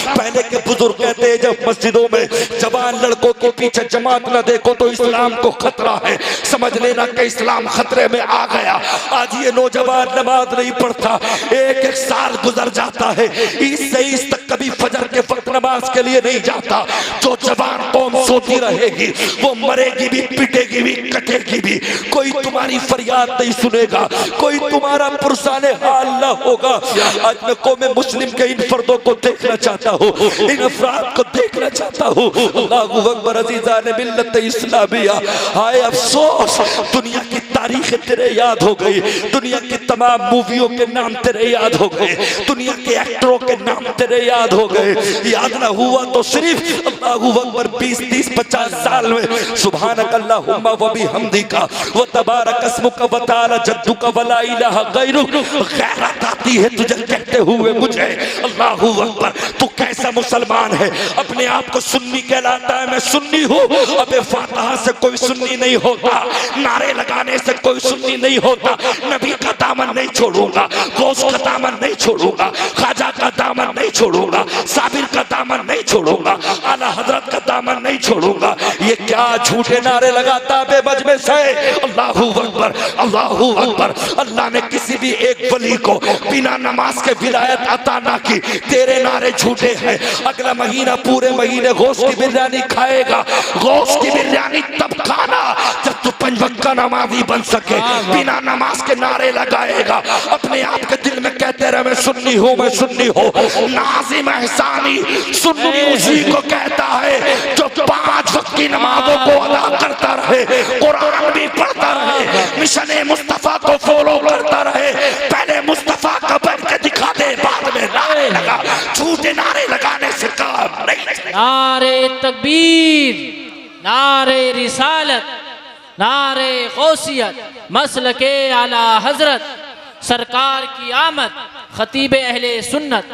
पहले के बुजुर्ग कहते हैं जब मस्जिदों में जवान लड़कों के पीछे जमात न देखो तो इस्लाम को खतरा है, समझ लेना कि इस्लाम खतरे में आ गया। आज ये नौजवान नमाज नहीं पढ़ता, एक एक साल गुजर जाता है, ईद से ईद तक कभी फजर के वक्त नमाज के लिए नहीं जाता। जो जवान कौम सोती रहेगी वो मरेगी भी, पिटेगी भी, कटेगी भी, कोई तुम्हारी फरियाद नहीं सुनेगा, कोई तुम्हारा पुरसाने हाल न होगा। आज मैं कौम मुस्लिम के इन फर्दों को देखना चाहता हूँ, इन अफराद को देखना चाहता हूँ। अल्लाहू अकबर अज़ीज़ान मिल्लत इस्लामिया। हाय अफसोस, दुनिया की तारीख तेरे याद हो गई, दुनिया की तमाम मूवियों के नाम तेरे याद हो गए, दुनिया के एक्टरों के नाम तेरे याद हो गए। याद ना हुआ तो सिर्फ अल्लाहू अकबर 20, 30, 50 साल में सुभानक अल्लाहुम्मा व बिहम्दिका व तबारक अस्मुका व तआला जद्दुका व ला इलाहा गैरुक। गैरत आती है तुझे कहते हुए मुझे। अल्लाहू अकबर, तू कैसा मुसलमान है? अपने आप को सुन्नी कहलाता है, मैं सुन्नी हूँ। अबे फातिहा से कोई सुन्नी नहीं होता, नारे लगाने से कोई सुन्नी नहीं होता। नबी का दामन नहीं छोड़ूंगा, गौस का दामन नहीं छोड़ूंगा, ख्वाजा का दामन नहीं छोड़ूंगा, साबिर का दामन नहीं छोड़ूंगा, आला हजरत का दामन नहीं छोड़ूंगा। ये क्या झूठे नारे लगाता बेमजमे से? अल्लाहू अकबर, अल्लाहू अकबर। अल्लाह ने किसी भी एक वली को बिना नमाज के विलायत अता ना की। तेरे नारे झूठे हैं। अगला महीना पूरे महीने गोश्त की बिरयानी खाएगा। गोश्त की बिरयानी तब खाना जब तू 5 वक्त का नमाजी बन सके। बिना नमाज के नारे लगाएगा, अपने आप के दिल में कहते रहे मैं सुन्नी हूँ, मैं सुन्नी हूँ। नाज़िम एहसानी सुन्नी उसी को कहता है जो 5 वक्त की नमाजों को अदा करता रहे, कुरान भी पढ़ता रहे, मिशन मुस्तफा को फॉलो करता रहे। पहले मुस्तफा का बन के दिखा दे, बाद में नारे लगा। झूठे नारे लगाने से काम नहीं। नारे तकबीर, नारे रिसालत, नारे गौसियत, मसलके आला हजरत, सरकार की आमद, खतीब अहले सुन्नत।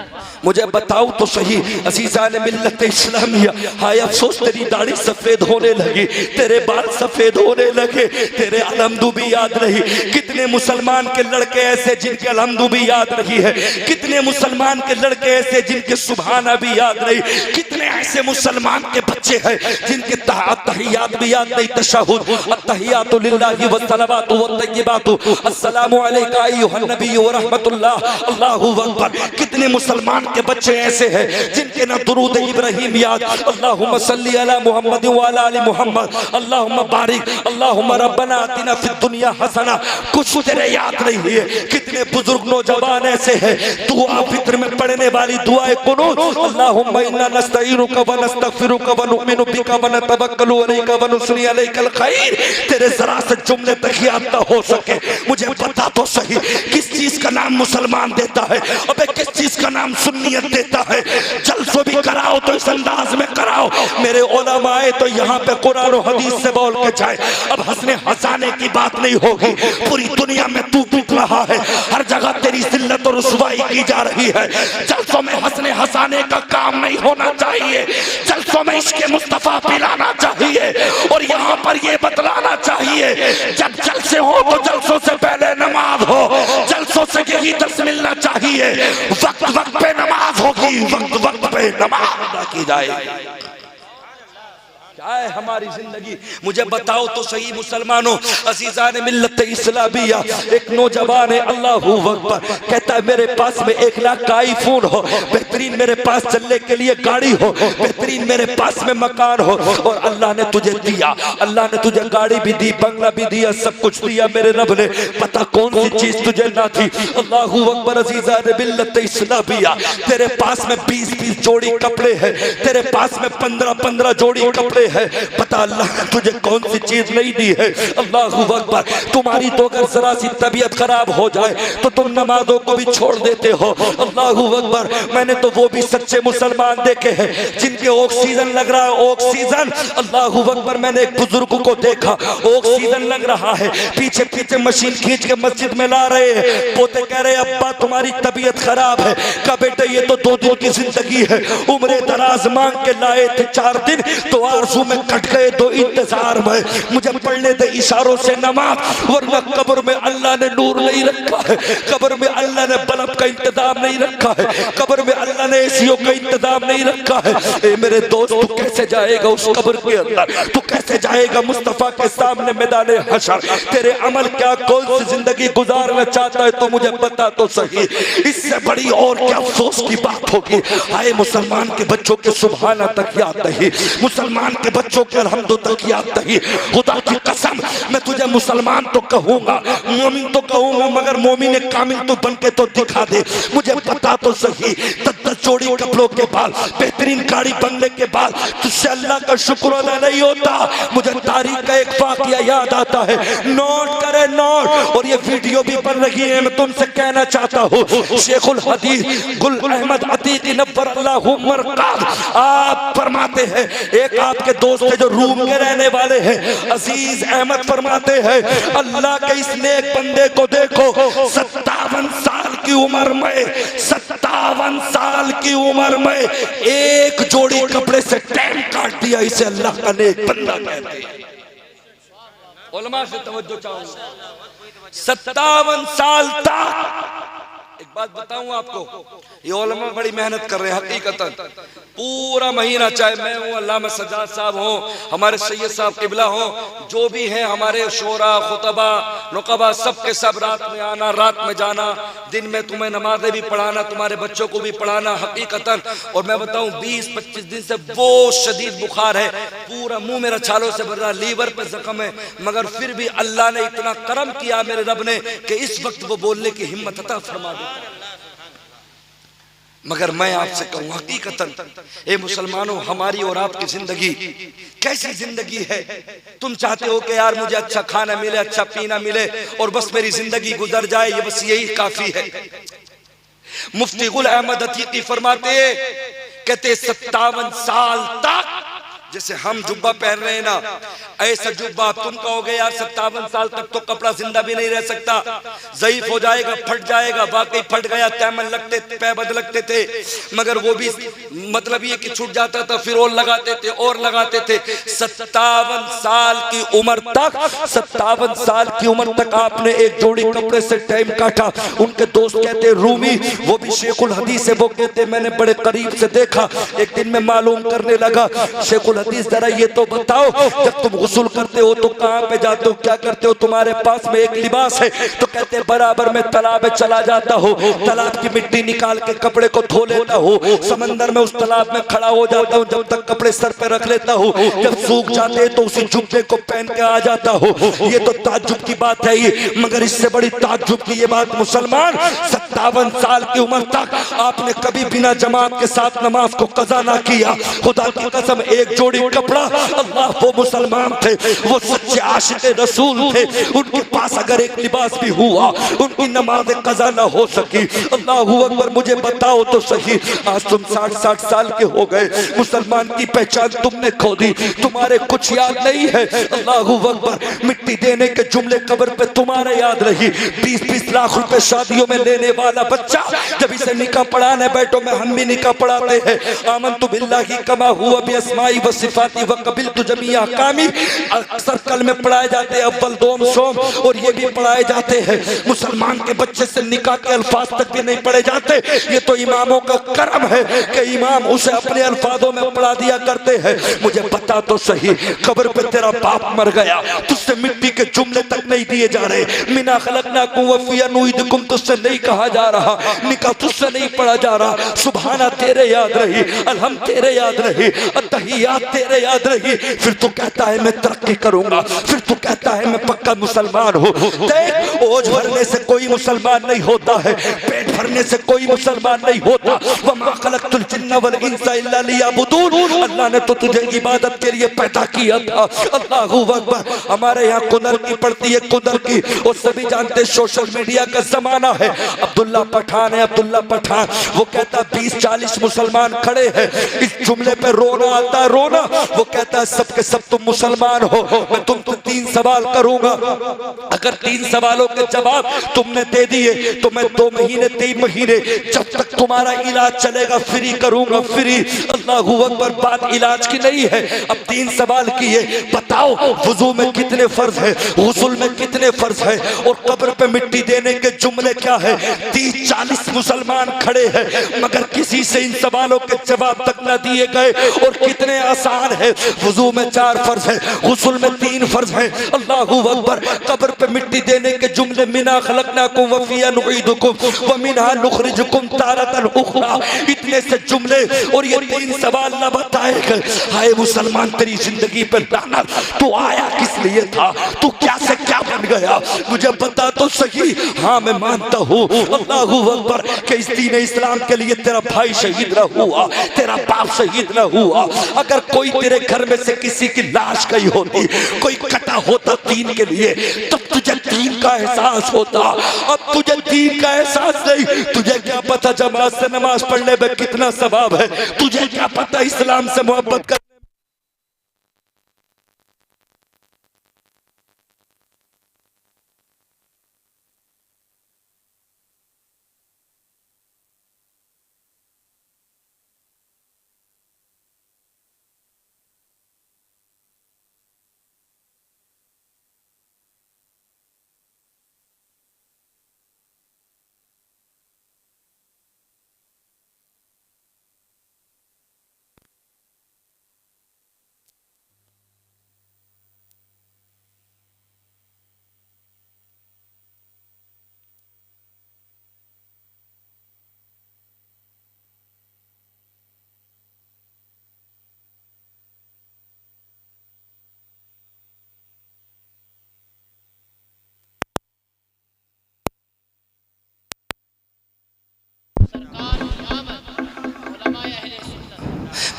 मुझे बताओ तो सही अज़ीज़ान मिल्लत इस्लामिया, हाय अफसोस तेरी दाढ़ी सफेद होने लगी, तेरे बाल सफेद होने लगे, तेरे अलहम्दु भी याद नहीं। कितने मुसलमान के लड़के ऐसे जिनके अलहम्दु भी याद नहीं है, कितने मुसलमान के लड़के ऐसे जिनके सुभाना भी याद नहीं, कितने ऐसे मुसलमान के बच्चे हैं जिनके तहियात भी याद नहीं। तशहुद अत्तहियातु लिल्लाहि वस्सलावातु वत्तय्यिबातु अस्सलामु अलैका अय्युहन नबी व रहमतुल्लाह। अल्लाहू अकबर। कितने मुसलमान के बच्चे ऐसे हैं जिनके ना दुरूद इब्राहिम याद, अल्लाहुम्मा सल्ली अला मुहम्मद व अला आलि मुहम्मद, अल्लाहुम्मा बारिक, अल्लाहुम्मा रब्बना आतिना फिद दुनिया हसना, कुछ तेरे याद नहीं है। कितने बुजुर्ग नौजवान ऐसे हैं दुआ फित्र में पढ़ने वाली दुआए कुनूत, अल्लाहुम्मा इन्ना नस्तईनुका व नस्तगफिरुका व नुमिनु बिका व नतवक्कलु अलैका व नुसनी अलैकल खैर, तेरे जरा से जुमले तक याद ना हो सके। मुझे बता तो सही किस चीज का नाम मुसलमान देता है? अबे किस चीज का नाम सुन्नियत देता है? जलसो भी कराओ तो इस अंदाज में कराओ। मेरे उलमा आए तो यहाँ पे कुरान और हदीस से बोल के जाए। अब हंसने हंसाने की बात नहीं होगी। पूरी दुनिया में तू बिक रहा है, हर जगह तेरी जिल्लत और रुसवाई की जा रही है। जलसों में हंसने हंसाने का काम नहीं होना चाहिए। जलसों में इश्क़ मुस्तफा पिलाना चाहिए और यहाँ पर ये बतलाना चाहिए जब जलसे हो तो जलसों से पहले नमाज हो, जलसों से यही दर्स मिलना चाहिए। वक्त वक्त पे नमाज होगी, वक्त वक्त पे नमाज अदा की जाए। क्या है हमारी जिंदगी? मुझे बताओ तो सही मुसलमानों, अज़ीज़ान मिल्लत इस्लामिया। एक नौजवान है अल्लाहू अकबर, कहता है मेरे पास में 1 लाख का आईफोन हो, बेहतरीन मेरे पास चलने के लिए गाड़ी हो, बेहतरीन मेरे पास में मकान हो, और अल्लाह ने तुझे दिया, अल्लाह ने तुझे गाड़ी भी दी, बंगला भी दिया, सब कुछ दिया मेरे रब ने। पता कौन सी चीज तुझे ना थी? अल्लाहू अकबर। अज़ीज़ान मिल्लत इस्लामिया, तेरे पास में 20-20 जोड़ी कपड़े हैं, तेरे पास में 15-15 जोड़ी कपड़े है। पता अल्लाह ने तुझे कौन सी चीज नहीं दी है? अल्लाहू अकबर। तुम्हारी तो अगर जरा सी तबीयत खराब हो जाए तो तुम नमाजों को भी छोड़ देते हो। अल्लाहू अकबर। मैंने तो वो भी सच्चे मुसलमान देखे हैं जिनके ऑक्सीजन लग रहा है, ऑक्सीजन। अल्लाहू अकबर। मैंने एक बुजुर्ग को देखा, ऑक्सीजन लग रहा है, पीछे पीछे मशीन खींच के मस्जिद में ला रहे हैं। पोते कह रहे अब्बा तुम्हारी तबीयत खराब है। का बेटे ये तो 2 दिन की जिंदगी है, उम्र दराज मांग के लाए थे 4 दिन, तो आरज़ू आंसू में कट गए तो इंतजार में मुझे पढ़ने दे इशारों से नमाज, वरना कब्र में अल्लाह ने नूर नहीं रखा है, कब्र में अल्लाह ने बल्ब का इंतजाम नहीं रखा है, कब्र में अल्लाह ने एसीओ का इंतजाम नहीं रखा है। ए मेरे दोस्त, तू कैसे जाएगा उस कब्र के अंदर? तू कैसे जाएगा मुस्तफा के सामने मैदाने हशर? तेरे अमल क्या, कौन सी जिंदगी गुजारना चाहता है तो मुझे बता तो सही। इससे बड़ी और क्या अफसोस की बात होगी। हाय मुसलमान के बच्चों के सुभाना तक याद नहीं, मुसलमान के बच्चों के अल्हम्दु तक याद नहीं। खुदा की कसम, मैं तुझे मुसलमान तो कहूंगा, मोमिन तो कहूंगा, मगर मोमिन कामिल तो बन के तो दिखा दे, मुझे बता तो सही। 10 जोड़ी कपड़ों के बाद, बेहतरीन गाड़ी बनने के बाद तुझसे अल्लाह का शुक्र अदा नहीं होता। मुझे तारीख का एक वाकया याद आता है, नोट करे नोट, और ये वीडियो भी बन रही है। मैं तुमसे कहना चाहता हूँ, शेखुल हदीस गुल अहमद अतीक नब्बर अल्लाहु मरकाद आप फरमाते हैं, एक आपके दोस्त है जो रूम के रहने वाले हैं, अजीज अहमद फरमाते हैं, अल्लाह के इस नेक बंदे को देखो, 57 साल की उम्र में, 57 साल की उम्र में एक जोड़ी कपड़े से टाइम काट दिया। इसे अल्लाह का नेक बंदा कहते हैं। उलमा से तवज्जो चाहूंगा, 57 साल तक। एक बात बताऊं आपको, ये उलमा बड़ी मेहनत कर रहे हैं हकीकतन। पूरा महीना, चाहे मैं हूँ, अल्लामा सज्जाद साहब हो, हमारे सैयद साहब किबला हो, जो भी हैं हमारे शोरा खुतबा नुकबा, सब के सब रात में आना, रात में जाना, दिन में तुम्हें नमाजें भी पढ़ाना, तुम्हारे बच्चों को भी पढ़ाना हकीकतन। और मैं बताऊं 20-25 दिन से वो शदीद बुखार है, पूरा मुंह मेरा छालों से भर रहा, लीवर पे जख्म है, मगर फिर भी अल्लाह ने इतना करम किया मेरे रब ने कि इस वक्त वो बोलने की हिम्मत अता फरमा दी। मगर मैं आपसे कहूँ हकीकतन, ए मुसलमानों, हमारी और आपकी जिंदगी कैसी जिंदगी है? तुम चाहते हो कि यार मुझे अच्छा खाना मिले, अच्छा पीना मिले और बस मेरी जिंदगी गुजर जाए, ये बस यही काफी है। मुफ्ती गुल अहमद अतीकी फरमाते, कहते 57 साल तक, जैसे हम जुब्बा पहन रहे हैं ना, ऐसा जुब्बा तुम कहोगे यार 57 साल तक तो कपड़ा जिंदा भी नहीं रह सकता, ज़ईफ हो जाएगा, फट जाएगा। वाकई फट गया, तैमन लगते, पैबंद लगते थे, मगर वो भी मतलब ये कि छूट जाता था, फिर और लगाते थे और लगाते थे। 57 साल की उम्र तक, 57 साल की उम्र तक आपने एक जोड़ी कपड़े से टाइम काटा। उनके दोस्त कहते रूमी, वो भी शेखुल हदीस है, वो कहते मैंने बड़े करीब से देखा। एक दिन मैं मालूम करने लगा, शेखुल हदीस जरा ये तो बताओ, जब तुम गुस्ल करते हो तो कहाँ पे जाते हो, क्या करते हो? तुम्हारे पास में एक लिबास है? तो कहते बराबर में तालाब में चला जाता हो, तालाब की मिट्टी निकाल के कपड़े को धो लेता हो, समंदर में उस तालाब में खड़ा हो जाता हूँ, जब तक कपड़े सर पे रख लेता हूँ, जब सूख जाते हैं तो उसी जुब्बे को पहन के आ जाता हो। ये तो ताज्जुब की बात है ये, मगर इससे बड़ी ताज्जुब की ये बात मुसलमान, 57 साल की उम्र तक आपने कभी बिना जमात के साथ नमाज को कज़ा ना किया। खुदा की कसम, एक जोड़ी कपड़ा, अल्लाह, वो मुसलमान थे, वो सच्चे आशिक़े रसूल थे, उनके पास अगर एक लिबास भी हुआ, उनकी नमाज कज़ा ना हो सकी। अल्लाहू अकबर, मुझे बताओ तो सही, आज तुम 60 साल के हो गए, मुसलमान की पहचान तुमने खो दी, तुम्हारे कुछ याद नहीं है। अल्लाहू अकबर, मिट्टी देने के जुमले कब्र पे तुम्हारे याद रही। 20-20 लाख रुपए शादियों में लेने वाला बच्चा, जब इसे निकाह पढ़ाने बैठो, में हम भी निकाह पढ़ाते हैं, आमन्तु बिल्लाहि कमा हुवा बिअस्माई व सिफाती व क़बिलतु जमीअ अहकामी, अक्सर कल में पढ़ाए जाते हैं, अव्वल दोम सोम, और ये भी पढ़ाए जाते हैं। मुसलमान के बच्चे से निकाह के अल्फाज तक भी नहीं पढ़े जाते। ये तो इमामों का करम है कि इमाम उसे अपने अल्फाजों में पढ़ा दिया करते हैं। मुझे बता तो सही, कब्र पे तेरा बाप मर गया, तुझसे मिट्टी के जुमले तक नहीं दिए जा रहे। मिना खलकनाकुम व फीहा नुईदुकुम तुझसे नहीं कहा जा रहा, निकाह तुझसे नहीं पढ़ा जा रहा। सुभाना तेरे याद रही, अलहम तेरे याद रही, अत्तहियात तेरे याद रही। फिर तू कहता है मैं तरक्की करूंगा, फिर तू कहता है मैं पक्का मुसलमान हूँ। देख, ओज भरने से कोई मुसलमान नहीं होता है, पेट भरने से कोई मुसलमान नहीं होता। वमा खलक़तुल जिन्ना वल इंसा इल्ला लियअबुदून, अल्लाह ने तो तुझे इबादत के लिए पैदा किया था। अल्लाहू अकबर। हमारे यहाँ कुदर की पड़ती है, कुदर की, और सभी जानते सोशल मीडिया का जमाना है। अब्दुल्ला पठान है, अब्दुल्ला पठान, वो कहता 20-40 मुसलमान खड़े हैं, इस जुमले पे रोना आता है, रोना। वो कहता है सब के सब तुम मुसलमान हो, मैं तुमसे 3 सवाल करूंगा, अगर 3 सवालों के जवाब तुमने दे दिए तो मैं 2 महीने 3 महीने जब तक तुम्हारा इलाज चलेगा फ्री करूंगा, फ्री। अल्लाहू अकबर। बात इलाज की नहीं है। अब 3 सवाल किए, बताओ वुजू में कितने फर्ज है, गुस्ल में कितने फर्ज है, और कब्र पे मिट्टी देने के जुमले क्या है। 30-40 मुसलमान खड़े हैं मगर किसी से इन सवालों के जवाब तक न दिए गए। और कितने आसान है, वुजू में 4 फर्ज है, गुस्ल में 3 फर्ज है। अल्लाहू अकबर। कब्र पे मिट्टी देने के जुमले, मिना खलकनाकुम व फिया नुईदुकुम व मिनहा नुखरिजुकुम तारतन उखरा। इतने से जुमले और ये 3 सवाल न बताए गए। हाय मुसलमान, तेरी जिंदगी पर लानत। तू आया किस लिए था, तू क्या से क्या बन गया, मुझे बता तो सही। हाँ मैं मानता हूँ अल्लाहू अकबर कि इस दीन इस्लाम के लिए तेरा भाई शहीद न हुआ, तेरा बाप शहीद न हुआ। अगर कोई तेरे घर में से किसी की लाश गई होती, कोई कटा होता दीन के लिए, तब तुझे दीन का एहसास होता। अब तुझे दीन का एहसास नहीं। तुझे क्या पता जमात से नमाज पढ़ने में कितना सवाब है, तुझे क्या पता इस्लाम से मोहब्बत कर।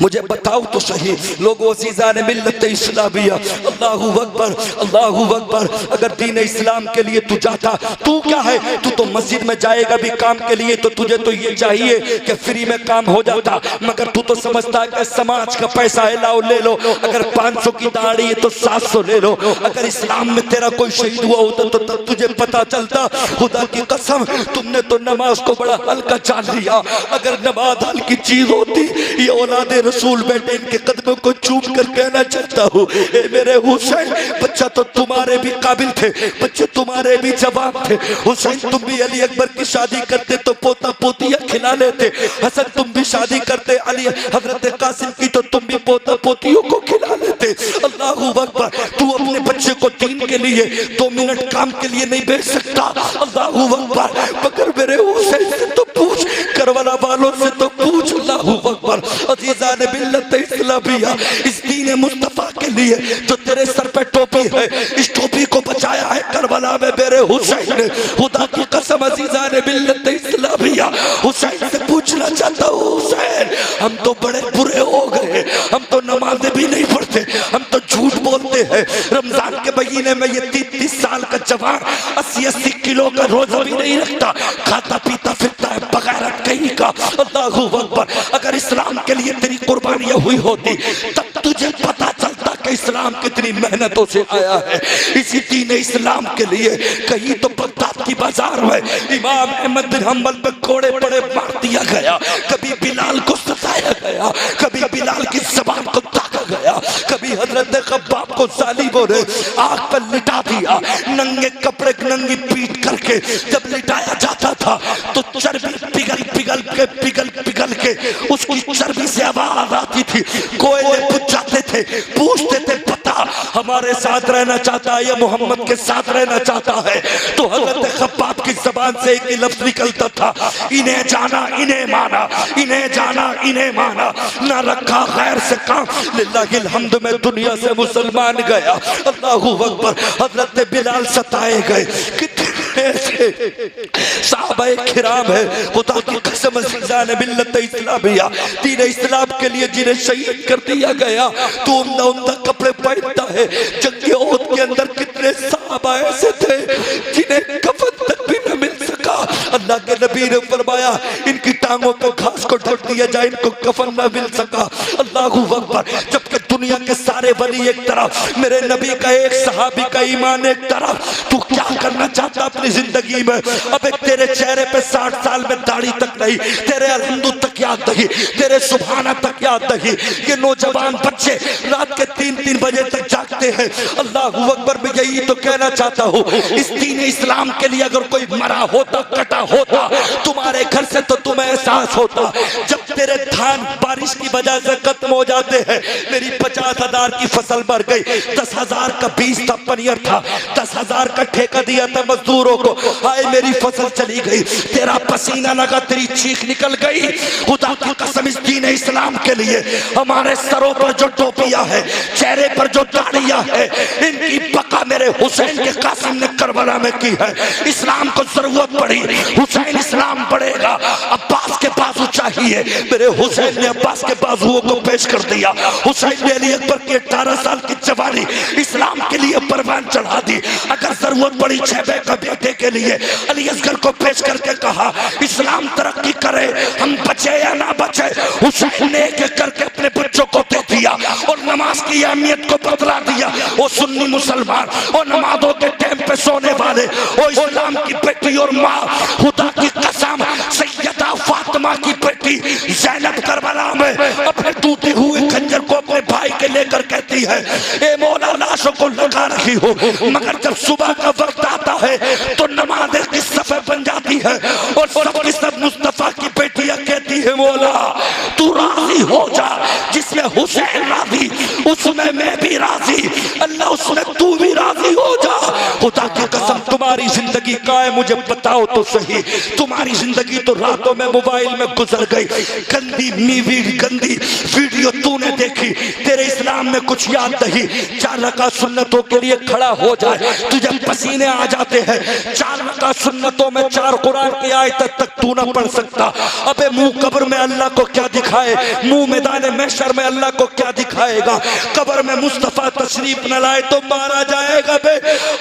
मुझे बताओ तो सही लोगों, अज़ीज़ान मिल्लत इस्लामिया, अल्लाहू अकबर, अल्लाहू अकबर। अगर दीन इस्लाम के लिए तू जाता, तू क्या है, तू तो मस्जिद में जाएगा भी काम के लिए, तो तुझे तो ये चाहिए कि फ्री में काम हो जाता। मगर तू तो समझता है कि समाज का पैसा है, लाओ ले लो। अगर 500 की दाढ़ी है तो 700 ले लो। अगर इस्लाम में तेरा कोई शहीद हुआ होता तो तब तुझे पता चलता। खुदा की कसम, तुमने तो नमाज को बड़ा हल्का जान लिया। अगर नमाज हल्की चीज होती, ये औलादे रसूल बेटे इनके कदमों को चूम कर कहना चाहता हूँ, ए मेरे हुसैन, बच्चा तो तुम्हारे भी काबिल थे, बच्चे तुम्हारे भी जवाब थे। हुसैन तुम भी अली अकबर की शादी करते तो पोता पोतियां खिला लेते। हसन तुम भी शादी करते अली हजरत कासिम की तो तुम भी पोता पोतियों को खिला लेते। अल्लाहू अकबर। तू अपने बच्चे को दीन के लिए 2 मिनट काम के लिए नहीं भेज सकता। अल्लाहू अकबर। मगर मेरे हुसैन से तो पूछ, करबला वालों से तो पूछ। अल्लाहू अकबर। अज़ीज़ान मिल्लत इस्लामिया, इस दीन मुस्तफा के लिए जो तेरे सर पे टोपी है, इस टोपी को बचाया है करबला में मेरे हुसैन ने। खुदा की कसम अज़ीज़ान मिल्लत इस्लामिया, हुसैन से पूछना चाहता हूँ, हुसैन हम तो बड़े बुरे हो गए, हम तो नमाजें भी नहीं पढ़ते, हम तो झूठ बोलते हैं। रमजान के महीने में ये 30 साल का जवान 80-80 किलो का रोजा भी नहीं रखता, खाता पीता फिरता है बगैरत कहीं का। अल्लाहू अकबर। अगर इस्लाम के लिए तेरी कुर्बानियां हुई होती तब तुझे पता चलता कि इस्लाम कितनी मेहनतों से आया है। इसी दीन इस्लाम के लिए कहीं तो बगदाद की बाजार में इमाम अहमद बिन हम्बल पे कोड़े पड़े मार दिया गया, कभी बिलाल को सताया गया, कभी बिलाल की ज़बान को ताका गया, कभी हजरत खब्बाब को जालिमों ने आग पर लिटा दिया। नंगे कपड़े नंगी पीट करके जब लिटाया जाता था तो चर्बी पिघल के उसकी चर्बी से आवाज आती थी। कोयले बुझ जाते थे, पूछते थे पता हमारे साथ रहना चाहता है या मोहम्मद के साथ रहना चाहता है। तो हजरत खब्बाब की ज़बान से एक ही लफ्ज़ निकलता था, इन्हें जाना इन्हें माना, इन्हें जाना इन्हें माना, ना रखा गैर से काम। लिल्लाहिल हम्द में दुनिया से मुसलमान गया। अल्लाहू अकबर। हजरत बिलाल सताए गए, कितने साहबा किराम है, खुदा की कसम अज़ीज़ान मिल्लत इस्लामिया, दीन इस्लाम के लिए जिन्हें शहीद कर दिया गया। तो उम्दा उम्दा कपड़े पहनता है। जंग ओहद के अंदर कितने साहबा ऐसे थे जिन्हें कफन तक भी न मिल सका। अल्लाह के नबी ने फरमाया इनकी टांगों पर घास को ढक दिया जाए, इनको कफन न मिल सका। अल्लाहू अकबर। जबकि दुनिया के सारे वली एक तरफ, मेरे नबी का एक सहाबी का ईमान एक तरफ। तू क्या करना चाहता अपनी जिंदगी में? अबे तेरे चेहरे पे 60 साल में दाढ़ी तक नहीं, तेरे अलहम्दु तक याद नहीं, तेरे सुभाना तक याद नहीं। ये नौजवान बच्चे रात के 3-3 बजे तक जागते हैं। अल्लाहू अकबर। मैं यही तो कहना चाहता हूँ, इस दीन इस्लाम के लिए अगर कोई मरा होता, कटा होता तुम्हारे घर से, तो तुम्हें एहसास होता। जब तेरे धान बारिश की वजह से खत्म हो जाते हैं, मेरी 50,000 की फसल मर गई, 10,000 का बीज था, पनियर था, 10,000 का ठेका दिया था मजदूरों को, हाय मेरी फसल चली गई, तेरा पसीना लगा, तेरी चीख निकल गई। खुदा की कसम इस दीन इस्लाम के लिए हमारे सरों पर जो टोपियां है, चेहरे पर जो दाढ़ियां है, इनकी बका मेरे हुसैन के कासिम ने करबला में की है। इस्लाम को जरूरत पड़ी, हुसैन इस्लाम बढ़ेगा। अब्बास के बाजू चाहिए, मेरे हुसैन ने अब्बास के बाजुओं को पेश कर दिया। हुसैन ने अली अकबर की 18 साल की जवानी इस्लाम के लिए परवान चढ़ा दी। अगर जरूरत पड़ी छेबे का बेटे के लिए अली असगर को पेश करके कहा इस्लाम तरक्की करे, हम बचे या ना बचे, हुसैन ने एक एक करके अपने बच्चों को दे दिया और नमाज की अहमियत को बतला दिया। वो सुन्नी मुसलमान, वो नमाजों के टाइम पे सोने वाले, वो इस्लाम की बेटी और माँ, खुदा की कसम सैयदा फातिमा की बेटी ज़ैनब करबला में अपने टूटे हुए खंजर को अपने भाई के लेकर कहती है, ए मौला लाशों को लगा रही हो, मगर जब सुबह का वक्त आता है तो नमाज़ें की सफ़े बन जाती है और सब की सब मुस्तफा की बेटियां कहती है, मौला तू राजी हो जा, जिसमें हुसैन राजी उसमें मैं भी राजी, अल्लाह उसमें तू भी राजी हो जा। खुदा की कसम तुम्हारी जिंदगी का है मुझे बताओ तो सही। तुम्हारी जिंदगी तो रातों में मोबाइल में गुजर गई, गंदी गंदी वीडियो तूने देखी, तेरे इस्लाम में कुछ याद नहीं। 4 रकात सुन्नतों के लिए खड़ा हो जाए, तुझे पसीने आ जाते हैं। 4 रकात सुन्नतों में 4 कुरान की आयत तक तू ना पढ़ सकता। अबे मुंह कब्र में अल्लाह को क्या दिखाए, मुंह मैदान महशर में अल्लाह को क्या दिखाएगा? कब्र में मुस्तफा तशरीफ न लाए तो मारा जाएगा बे।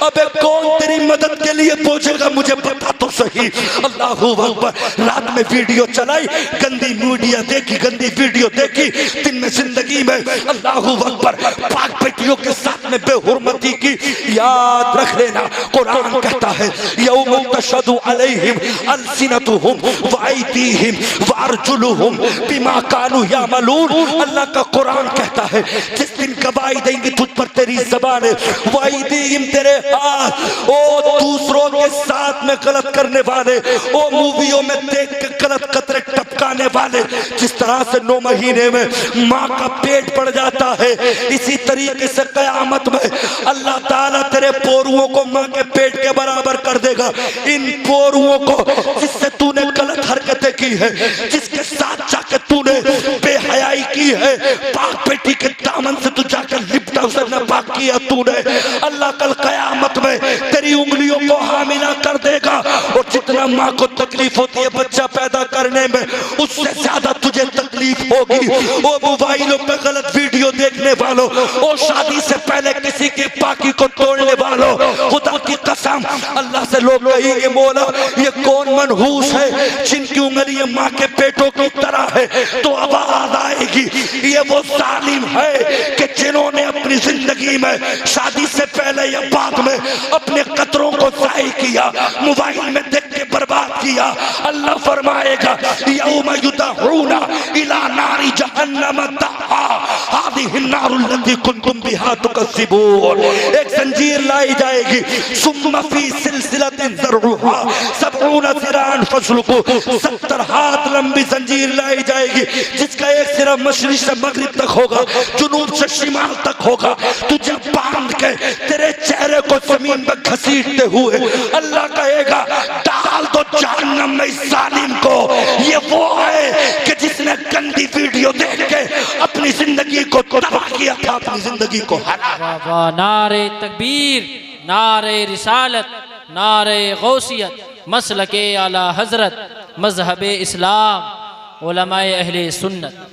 अबे कौन तेरी मदद के लिए पहुंचेगा मुझे बता तो सही। अल्लाहू अकबर। रात में वीडियो चलाई, गंदी मीडिया देखी, गंदी वीडियो देखी, दिन में जिंदगी में अल्लाहू अकबर पाक बेटियों के साथ में बेहुरमती की। याद रख लेना, कुरान कहता है यौम तशहदु अलैहिम अलसिनतुहुम व अयदीहिम व अर्जुलुहुम बिमा कानू यामलून। अल्लाह का कुरान कहता है जिस दिन गवाही देंगी तुझ पर तेरी ज़बान, व अयदीहिम तेरे हाथ, ओ दूसरों के साथ में गलत करने वाले, ओ मूवियों में देख के गलत कतरे टपकाने वाले। जिस तरह से 9 महीने में माँ का पेट बढ़ जाता है, इसी तरीके से कयामत में अल्लाह ताला तेरे पोरुओं को माँ के पेट के बराबर कर देगा। इन पोरुओं को जिससे तूने गलत हरकतें की है, जिसके साथ जाकर तूने बेहयाई की है, पाक बेटी के दामन से तू जाकर लिपटा उसे नापाक किया तूने, अल्लाह कल कयामत में तेरी उंगलियों को हामिला कर देगा। और जितना माँ को तकलीफ होती है बच्चा पैदा करने में, उससे ज्यादा तुझे तकलीफ होगी वो मोबाइलों पे गलत वीडियो देखने वालों, और शादी से पहले किसी की पाकी को तोड़ने वालों। खुदा की कसम अल्लाह से लोग कहेंगे, मौला ये कौन मनहूस है जिनकी उंगलियां माँ के पेटों की तरह है? तो आवाज आएगी, ये वो जालिम है कि जिन्होंने अपनी जिंदगी में शादी से पहले या बाद में अपने कतरों को जाय किया, मोबाइल में देख के बर्बाद किया। अल्लाह फरमाएगा यौम युदऊना इला नारी जहन्नम दआ हादिहि नारुल लती कुंतुम बिहा तुकज़्ज़िबून। एक जंजीर लाई जाएगी, सुम्मा फी सिलसिलतिन ज़रउहा 70 ज़िरान फस्लुकू, 70 हाथ लंबी जंजीर लाई जाएगी जिसका एक सिरा मशरिक से मगरिब तक होगा, जुनूब से शिमाल तक होगा। तुझे बांध के तेरे चेहरे को जमीन पर घसीटते हुए अल्लाह कहेगा डाल दो जहन्नम में इस जालिम को। ये वो है कि जिसने गंदी वीडियो देख के अपनी जिंदगी को तबाह किया था, अपनी जिंदगी को हरा। नारे तकबीर, नारे रिसालत, नारे गौसियत, मसलके आला हजरत, मजहबे इस्लाम, उलमाए अहले सुन्नत।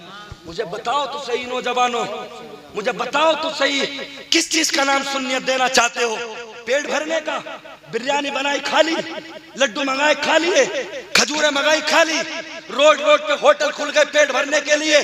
मुझे बताओ तो सही नौजवानों, मुझे बताओ तो सही, किस चीज का नाम सुन्नियत देना चाहते हो? पेट भरने का? बिरयानी बनाई खा ली? लड्डू मंगाए खा लिए, खजूरें मंगाई खा ली, रोड रोड पे होटल खुल गए पेट भरने के लिए।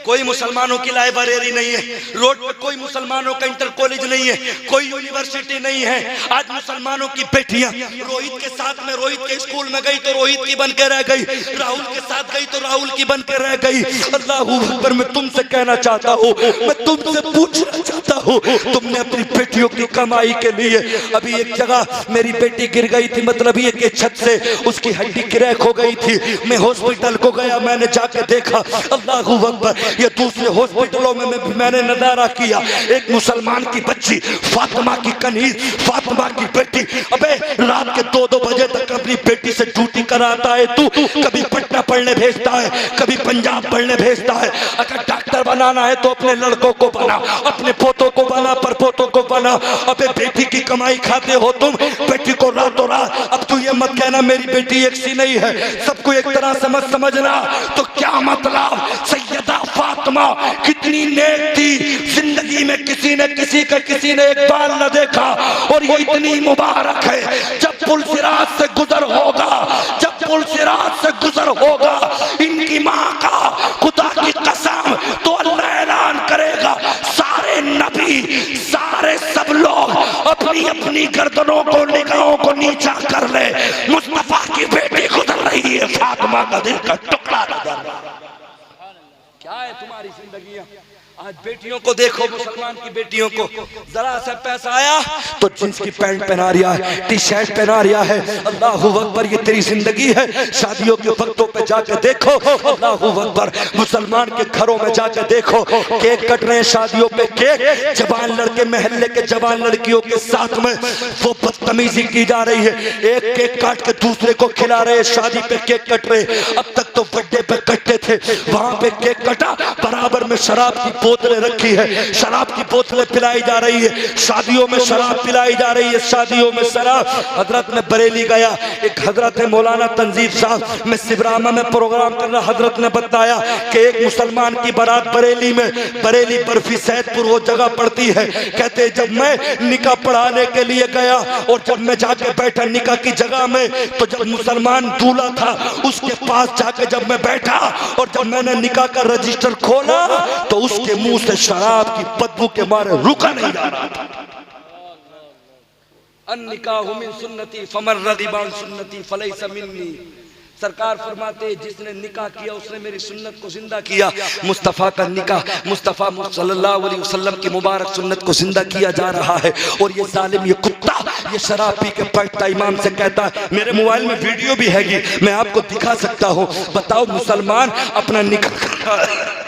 कोई मुसलमानों की लाइब्रेरी नहीं है, रोड पे कोई मुसलमानों का इंटर कॉलेज नहीं है, कोई यूनिवर्सिटी नहीं है। आज मुसलमानों की बेटियां रोहित के साथ में रोहित के स्कूल में गई तो रोहित की बन के रह गई, राहुल के साथ गई तो राहुल की बन के रह गई। अल्लाहू अकबर, मैं तुमसे कहना चाहता हूँ, मैं तुमसे पूछना चाहता हूँ, तुमने अपनी बेटियों की कमाई के लिए, अभी एक जगह मेरी बेटी गिर गई थी, मतलब ये कि छत से उसकी हड्डी क्रैक हो गई थी, मैं हॉस्पिटल को गया, मैंने जाके देखा। अल्लाहू अकबर, ये दूसरे हॉस्पिटलों में मैंने नजारा किया, एक मुसलमान की बच्ची फातिमा की कनीज, फातिमा की बेटी, अबे रात के 2-2 बजे तक अपनी बेटी से ड्यूटी कराता है तू, कभी पटना पढ़ने भेजता है, कभी पंजाब पढ़ने भेजता है। अगर डॉक्टर बनाना है तो अपने लड़कों को बना, अपने पोतों को बना, पर पोतों को बना। अबे बेटी की कमाई खाते हो तुम, बेटी को रातों रात। अब तू ये मत कहना मेरी बेटी एक सी नहीं है, सबको एक तरह से मत समझना। तो क्या मतलब, सैयदा फातिमा कितनी नेक थी, जिंदगी में किसी ने एक बार न देखा, और ये इतनी मुबारक है। जब पुल सिरात से गुजर होगा, जब पुल सिरात से गुजर होगा इनकी माँ का, खुदा की कसम, तो अल्लाह ऐलान करेगा, सारे नबी, सारे सब लोग अपनी अपनी गर्दनों को, निगाहों को नीचा कर ले, मुस्तफा की बेटी गुजर रही है, फातिमा का दिल का टुकड़ा गुजर रहा है। क्या है तुम्हारी जिंदगी? आज बेटियों को देखो, मुसलमान की बेटियों को जरा सा पैसा आया तो जींस की पैंट पहना रिया है, टी शर्ट पहना रिया है। अल्लाहू अकबर, ये तेरी जिंदगी है। शादियों के वक्तों पे जाके देखो, अल्लाहू अकबर, मुसलमान के घरों में जाके देखो, केक कट रहे हैं शादियों पे, केक जवान लड़के, महल्ले के जवान लड़कियों के साथ में वो बदतमीजी की जा रही है। एक केक काट के दूसरे को खिला रहे, शादी पे केक कट रहे। अब तक तो बर्थडे पे कटते थे, वहां पे केक कटा, बराबर में शराब की बोतलें रखी है, शराब की बोतलें पिलाई जा रही है, शादियों में शराब पिलाई जा रही है, शादियों में शराब। हजरत में बरेली गया, एक हजरत है मौलाना तंजीर साहब, मैं सिबरामा में प्रोग्राम कर रहा, हजरत ने बताया कि एक मुसलमान की बारात बरेली में, बरेली बर्फी सैदपुर वो जगह पड़ती है। कहते जब मैं निकाह पढ़ाने के लिए गया और जब मैं जाके बैठा निकाह की जगह में, तो जब मुसलमान दूल्हा था उसके पास जाके जब मैं बैठा और जब मैंने निकाह का रजिस्टर खोला तो उसके मुंह से शराब की बदबू के मारे रुका नहीं जा रहा था। अन्निकाहु मिन सुन्नती फमन रगिबा अन सुन्नती फलैसा मिन्नी। सरकार फरमाते जिसने निकाह किया उसने मेरी सुन्नत को जिंदा किया। मुस्तफ़ा का निकाह, मुस्तफ़ा सल्लल्लाहु अलैहि वसल्लम की मुबारक सुन्नत को जिंदा किया जा रहा है। और ये जालिम, ये कुत्ता, ये शराब पी के बैठता इमाम से कहता है, मेरे मोबाइल में वीडियो भी हैगी, मैं आपको दिखा सकता हूँ। बताओ मुसलमान अपना निकाह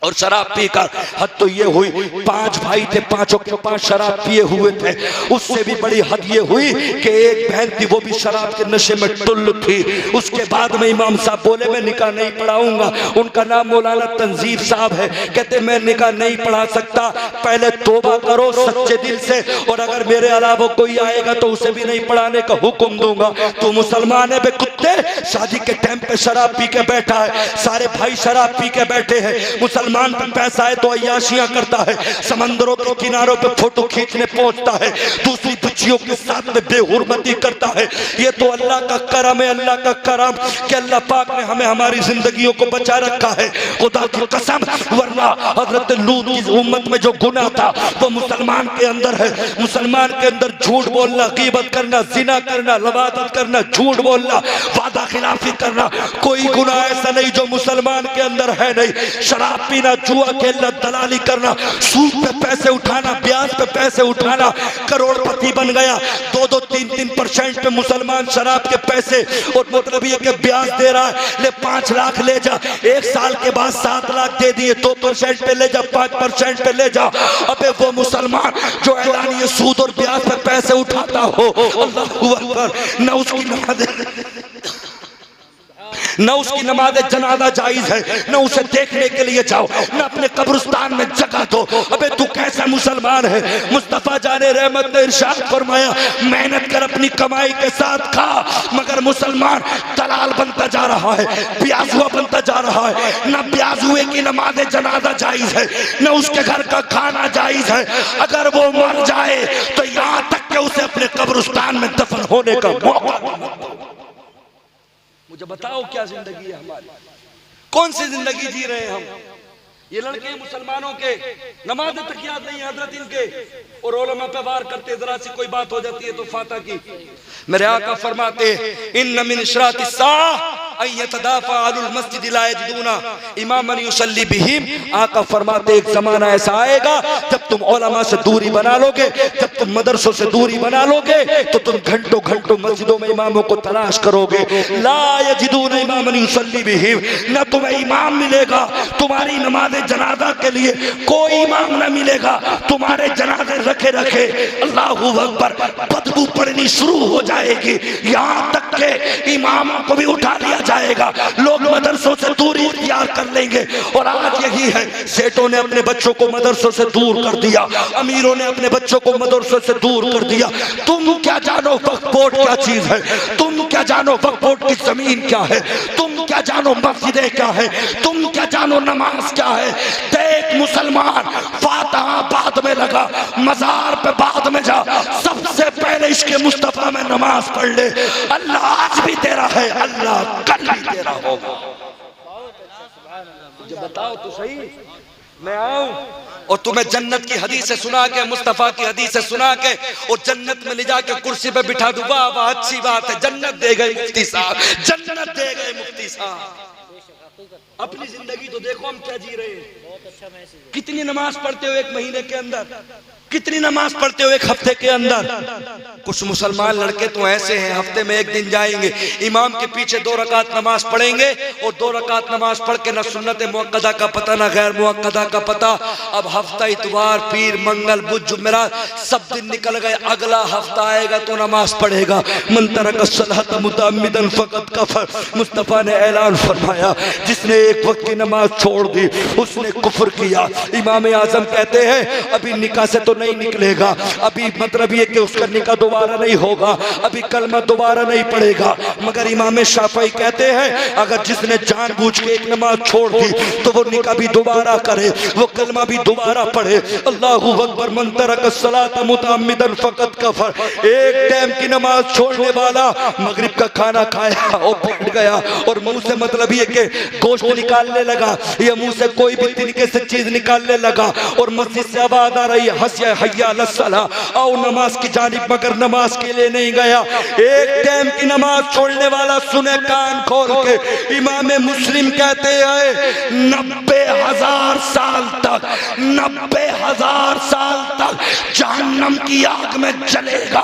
और शराब पीकर, हद तो ये हुई 5 भाई थे, पांचों के 5 शराब पिए हुए थे। उससे भी बड़ी हद ये हुई कि एक बहन थी वो भी शराब के नशे में टुल्ल थी। उसके बाद में इमाम साहब बोले मैं निकाह नहीं पढ़ाऊंगा। उनका नाम मौलाना तंजीर साहब है। कहते मैं निकाह नहीं पढ़ा सकता, पहले तौबा करो सच्चे दिल से, और अगर मेरे अलावा कोई आएगा तो उसे भी नहीं पढ़ाने का हुक्म दूंगा। तो मुसलमान है बे कुत्ते, शादी के टाइम पे शराब पी के बैठा है, सारे भाई शराब पी के बैठे हैं। मुसलमान पे पैसा है तो अय्याशियां करता है, समंदरों के किनारों पे फोटो खींचने पहुंचता है, दूसरी बच्चियों के साथ में बेहुरमती करता है। ये तो अल्लाह का करम है, अल्लाह का करम कि अल्लाह पाक ने हमें हमारी जिंदगियों को बचा रखा है, खुदा की कसम। वरना हजरत लूत की उम्मत में जो गुनाह था वो मुसलमान के अंदर है। मुसलमान के अंदर झूठ बोलना, गीबत करना, जिना करना, लवादत करना, झूठ बोलना, वादा खिलाफी करना, कोई गुनाह ऐसा नहीं जो मुसलमान के अंदर है नहीं। शराब पीना, जुआ खेलना, दलाली करना, सूद पे पैसे उठाना, ब्याज पे पैसे उठाना, करोड़पति बन गया। 2-2, 3-3% पे मुसलमान शराब के पैसे, और मतलब ये कि ब्याज दे रहा है, ले 5 लाख ले जा, 1 साल के बाद 7 लाख दे दिए, 2% पे ले जा, 5% पे ले जा। अबे वो मुसलमान जो ऐलानिए सूद और ब्याज पे पैसे उठाता हो, अल्लाहू अकबर, न उसकी नमाज जनाजा जायज है, न उसे देखने के लिए जाओ, न अपने कब्रिस्तान में जगह दो। अबे तू कैसा मुसलमान है? मुस्तफा जाने रहमत ने इरशाद फरमाया, मेहनत कर अपनी कमाई के साथ खा। मगर मुसलमान दलाल बनता जा रहा है, ब्याजुआ बनता जा रहा है। न ब्याजुए की नमाज जनाजा जायज है, न उसके घर का खाना जायज है। अगर वो मर जाए तो यहाँ तक कि उसे अपने कब्रिस्तान में दफन होने का मौका भी मत दो। मुझे बताओ क्या जिंदगी है हमारी, कौन सी जिंदगी जी रहे हैं हम। ये लड़के मुसलमानों के नमाज तक याद नहीं है हजरत इनके, और उलमा पे वार करते, जरा सी कोई बात हो जाती है तो फाता की। मेरे आका फरमाते इन्न मिन इशराति साह अयतदाफा अलुल मस्जिद ला यजिदूना इमामन युसल्ली बिहिम। आका फरमाते एक जमाना ऐसा आएगा जब तुम उलमा से दूरी बना लोगे, जब तुम मदरसों से दूरी बना लोगे, तो तुम घंटों घंटों मस्जिदों में इमामों को तलाश करोगे। ला यजिदूना इमामन युसल्ली बिहिम, न तुम्हें इमाम मिलेगा तुम्हारी नमाज जनाजा के लिए, कोई इमाम न मिलेगा तुम्हारे जनाजे रखे रखे। अल्लाहू अकबर, बदबू पड़नी शुरू हो जाएगी, यहाँ तक के इमामों को भी उठा लिया जाएगा, लोग मदरसों से दूरी इख्तियार कर लेंगे। और आज यही है, सेठों ने अपने बच्चों को मदरसों से दूर कर दिया, अमीरों ने अपने बच्चों को मदरसों से दूर कर दिया। तुम क्या जानो वक्फ बोर्ड क्या चीज है, तुम क्या जानो वक्फ बोर्ड की जमीन क्या है, तुम क्या जानो मस्जिदें क्या है, तुम क्या जानो नमाज क्या है। देख मुसलमान, फातिहा बाद में लगा, मजार पे बाद में जा, सबसे पहले इसके मुस्तफा में नमाज पढ़ ले। अल्लाह आज भी तेरा है, अल्लाह कल भी तेरा होगा। मुझे बताओ तो सही, मैं आऊं और तुम्हें जन्नत की हदीस से सुना के, मुस्तफा की हदीस से सुना के, और जन्नत में ले जाके कुर्सी पे बिठा दूं, वाह वाह अच्छी बात है, जन्नत दे गए मुफ्ती साहब, जन्नत दे गए मुफ्ती साहब। अपनी जिंदगी तो देखो हम क्या जी रहे हैं। कितनी नमाज पढ़ते हो एक महीने के अंदर, कितनी नमाज पढ़ते हो एक हफ्ते के अंदर। कुछ मुसलमान लड़के तो ऐसे हैं, हफ्ते में एक दिन जाएंगे, इमाम के पीछे 2 रकात नमाज पढ़ेंगे, और 2 रकात नमाज पढ़ के न सुन्नत मुअक्कदा का पता न गैर मुअक्कदा का पता। अब हफ्ता इतवार, पीर, मंगल, बुध, जुमेरात सब दिन निकल गए, अगला हफ्ता आएगा तो नमाज पढ़ेगा। मन तरक सलात मुतअम्मिदन फकत कफर, मुस्तफा ने ऐलान फरमाया, जिसने एक वक्त की नमाज छोड़ दी उसने कुफ्र किया। इमाम आजम कहते हैं अभी निकाह से तो नहीं निकलेगा, अभी मतलब ये कि उसका निकाह दोबारा नहीं होगा, अभी कलमा दोबारा नहीं पड़ेगा, मगर इमाम शाफई कहते हैं अगर जिसने जानबूझ के एक नमाज छोड़ दी तो वो निकाह भी दोबारा करे, वो कलमा भी दोबारा पढ़े। अल्लाहू अकबर, मन तरक सलात मुतअम्मिदन फकत कफर। एक टाइम की नमाज छोड़ने वाला मगरिब का खाना खाया और बैठ गया, और मुंह से मतलब ये कि गोश्त निकालने लगा, या मुंह से कोई भी तरीके से चीज निकालने लगा, और मस्जिद से आवाज आ रही है हसिया हय्या अलस्सला, आओ नमाज की जानिब, मगर नमाज के लिए नहीं गया। एक टाइम की नमाज छोड़ने वाला सुने कान खोल के, इमाम मुस्लिम कहते हैं 90,000 साल तक, 90,000 साल तक जहन्नम की आग में जलेगा।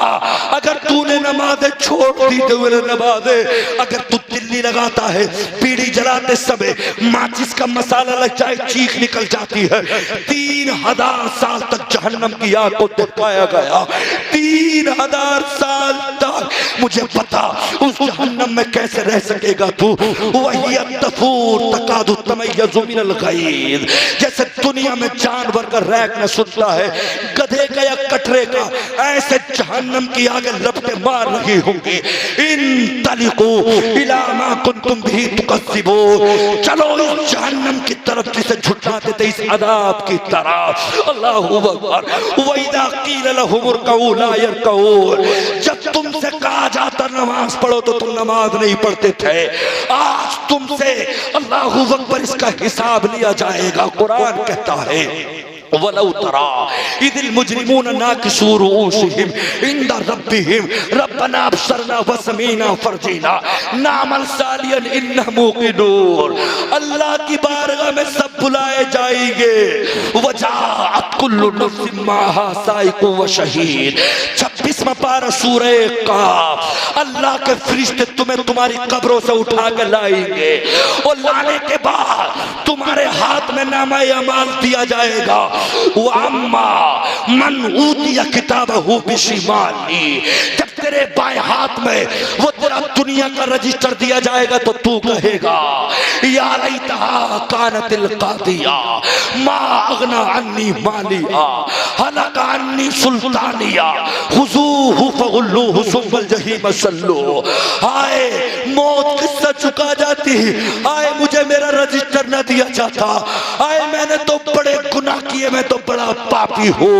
अगर तूने नमाजें छोड़ दी तो नमाजें, अगर तू दिल्ली लगाता है, बीड़ी जलाते समय माचिस का मसाला लग जाए, चीख निकल जाती है। 3,000 साल तक जहन्नम की आग को दिखाया गया, 3,000 साल तक। मुझे पता उस जहन्नम में कैसे रह सकेगा तू। वही तफूर तकादु तमय्यज़ु मिनल गैज़, जैसे दुनिया में जानवर का रैक न सुनता है गधे का या कटरे का, ऐसे जहन्नम की आगे लपटे मार रही होंगी। इन तलिकू इला मा कुंतुम बिही तुकज़्ज़िबून, चलो इस जहन्नम की तरफ जिसे झुठलाते थे, इस अज़ाब की तरफ। अल्लाहू अकबर। वइज़ा क़ील लहुम इरकऊ ला यरकऊन, जब तुमसे कहा जाता नमाज पढ़ो तो तुम नमाज नहीं पढ़ते थे, आज तुमसे अल्लाहू अकबर इसका हिसाब लिया जाएगा। कुरान कहता है वलौ तरा इदिल मुजरिमून नाकिसू रूसिहिम इंदा रब्बिहिम रब्बना अबसरना वसमीना फरजीना नामल सालियन इन्ना मूक़िनून। अल्लाह की बारगाह में सब बुलाए जाएंगे। वजाअत कुल्लु नफ्सिन माहा साइक़ु व शहीद। 26वां पारा सूरह काफ। अल्लाह के फरिश्ते तुम्हें तुम्हारी कब्रों से उठा के लाएंगे, और लाने के बाद तुम्हारे हाथ में नामा अमाल दिया जाएगा। वअम्मा मन ऊतिया किताबहु बिशिमाली, जब तेरे बाएं हाथ में वो तेरा दुनिया का रजिस्टर दिया जाएगा तो तू कहेगा या लैतहा कानतिल कादिया मा अगना अन्नी मालिया हलका अन्नी सुल्तानिया हुजूहु फगुल्लूहु सुम्मल जहीम सल्लू। हाय मौत किस्सा चुका जाती, हाय मुझे मेरा रजिस्टर न दिया जाता, हाय मैंने तो बड़े गुनाह किए, मैं तो बड़ा पापी हूँ।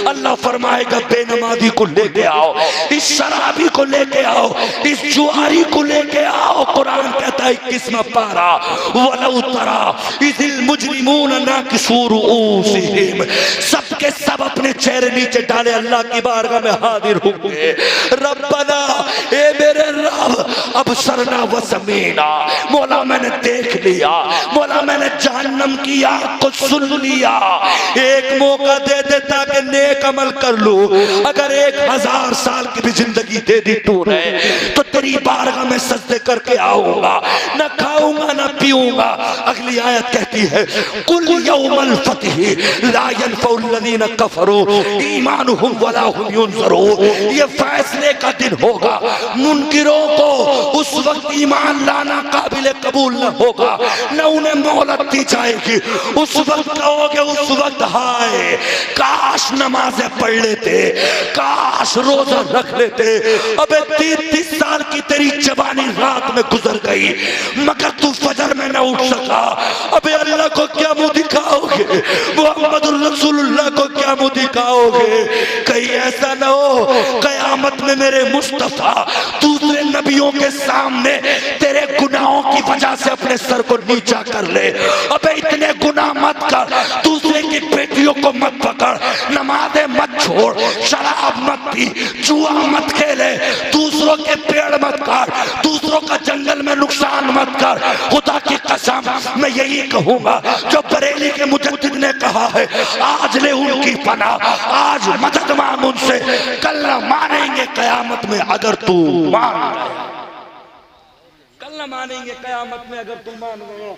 अल्लाह फरमाएगा बेनमाजी को लेके आओ, इस शराबी को लेके आओ, इस जुआरी को लेके आओ। कुरान कहता है 21वां पारा, वलौ तरा इज़िल मुजरिमून नाकिसू रुऊसिहिम, सबके सब अपने चेहरे नीचे डाले अल्लाह की बारगाह में हाजिर होंगे। रब्बना, ए मेरे रब, अबसरना व समीना, मौला मैंने देख लिया, मौला मैंने जहन्नम की आग को सुन लिया। एक मौका दे देता कि नेक अमल कर लूं। अगर 1000 साल की भी जिंदगी दे दी तूने तो तेरी बारगाह में सजदे करके आऊंगा, न खाऊंगा न पीऊंगा। अगली आयत कहती है कुल यौमल फतही ला यनफउ लज़ीना कफरू ईमानुहुम वला हुम युनज़रून, ये फैसले का दिन होगा। मुनकिरों को उस वक्त ईमान लाना काबिल कबूल न होगा, न उन्हें मोहलत दी जाएगी। उस वक्त कहोगे, उस वक्त हाय काश नमाजें पढ़ लेते, काश रोजा रख लेते। अबे 30 साल की तेरी जवानी रात में गुजर गई मगर तू फजर में न उठ सका। अबे अल्लाह को क्या मुंह दिखाओगे, मुहम्मदुर रसूलुल्लाह को क्या मुंह दिखाओगे? कहीं ऐसा न हो कयामत में मेरे मुस्तफा दूसरे नबियों के सामने तेरे गुनाहों की वजह से अपने सर को नीचा कर ले। अबे इतने गुनाह मत कर, दूसरे की बेटियों को मत पकड़, नमाज़ें मत छोड़, शराब मत पी, जुआ मत खेले, दूसरों के पेड़ मत काट, दूसरों का जंगल में नुकसान मत कर। खुदा की कसम मैं यही कहूंगा जो बरेली के मुजद्दिद ने कहा है, आज ले उनकी पनाह, आज मदद मांग उनसे, कल न मानेंगे कयामत में अगर तू मान गया, कल न मानेंगे कयामत में अगर तू मान गया।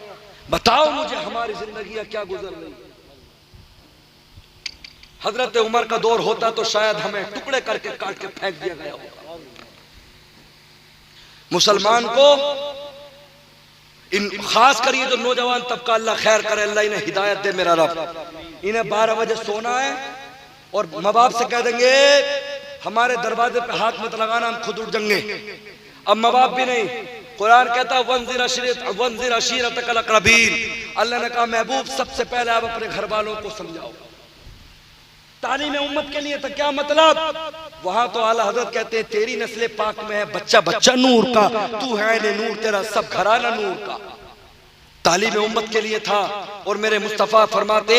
बताओ मुझे हमारी जिंदगी क्या गुजर गई। हजरत उमर का दौर होता तो शायद हमें टुकड़े करके काट के फेंक दिया गया होगा। मुसलमान को इन खास कर ये जो नौजवान तबका, अल्लाह खैर करे, अल्लाह इन्हें हिदायत दे मेरा रब, इन्हें 12 बजे सोना है और माँ बाप से कह देंगे हमारे दरवाजे पे हाथ मत लगाना, हम खुद उठ जाएंगे। अब माँ बाप भी नहीं, कुरान कहता वंज़िर अशीरतकल अक़रबीन, अल्लाह ने कहा महबूब सबसे पहले आप अपने घर वालों को समझाओ। तालीम उम्मत के लिए तो क्या मतलब, वहां तो आला हजरत कहते हैं तेरी नस्ल पाक में है बच्चा बच्चा नूर का, तू है ने नूर, तेरा सब घराना नूर का। तालीम उम्मत के लिए था। और मेरे मुस्तफा फरमाते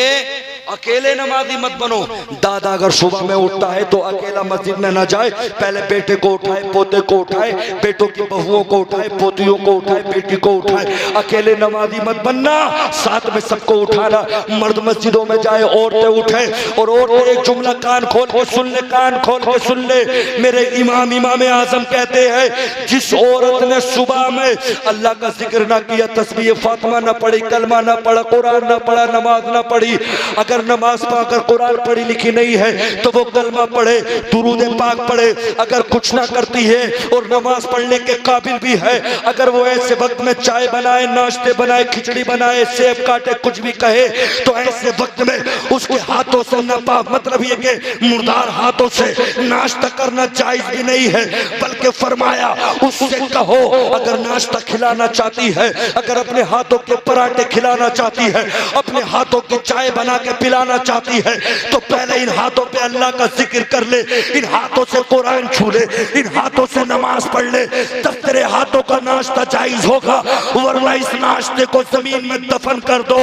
अकेले नमाजी मत बनो। दादा अगर सुबह में उठता है तो अकेला मस्जिद में ना जाए, पहले बेटे को उठाए, पोते को उठाए, बेटों की बहुओं को उठाए, पोतियों को उठाए, बेटी को उठाए। अकेले नमाजी मत बनना, साथ में सबको उठाना। मर्द मस्जिदों में जाए, औरतें उठे, और औरतें एक जुमला कान खोल के सुन ले, कान खोल के सुन ले। मेरे इमाम आजम कहते हैं जिस औरत ने सुबह में अल्लाह का जिक्र ना किया, तस्बीह फातिमा ना पढ़ी, कलमा ना पढ़ा, कुरान ना पढ़ा, नमाज ना पढ़ी, अगर नमाज पाकर कुरान पढ़ी लिखी नहीं है तो वो कलमा पढ़े, दुरूद पाक पढ़े। अगर कुछ ना करती है और नमाज पढ़ने के काबिल भी है, अगर वो ऐसे वक्त में चाय बनाए, नाश्ते बनाए, खिचड़ी बनाए, सेब काटे, कुछ भी कहे, तो ऐसे वक्त में उसके हाथों से नापाक, मतलब ये कि मुर्दार हाथों से नाश्ता करना जायज भी नहीं है। बल्कि फरमाया उससे कहो अगर नाश्ता खिलाना चाहती है, अगर अपने हाथों के पराठे खिलाना चाहती है, अपने हाथों की चाय बना के पिलाना चाहती है, तो पहले इन हाथों पे अल्लाह का जिक्र कर ले, इन हाथों से कुरान छू ले, इन हाथों से नमाज पढ़ ले, तब तेरे हाथों का नाश्ता जायज होगा। वरना इस नाश्ते को जमीन में दफन कर दो।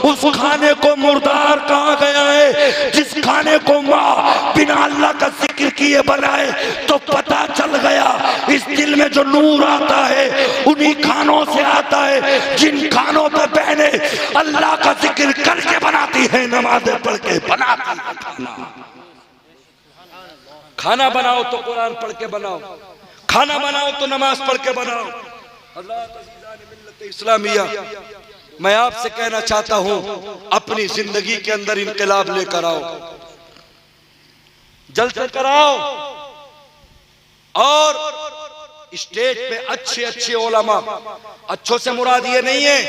उस खाने को मुर्दार कहा गया है जिस खाने को माँ बिना अल्लाह का जिक्र किए बनाए, तो पता चल गया इस दिल में जो नूर आता है उन्हीं खानों से आता है जिन खानों पे बहने अल्लाह का जिक्र करके बनाती है, नमाजें पढ़ के बनाती है। खाना बनाओ तो कुरान पढ़ के बनाओ, खाना बनाओ तो नमाज पढ़ के बनाओ। इस्लामिया, मैं आपसे कहना चाहता हूं अपनी जिंदगी के अंदर इनकलाब लेकर आओ, जलसे कराओ, और स्टेज पे अच्छे अच्छे उलमा, अच्छों से मुराद ये नहीं है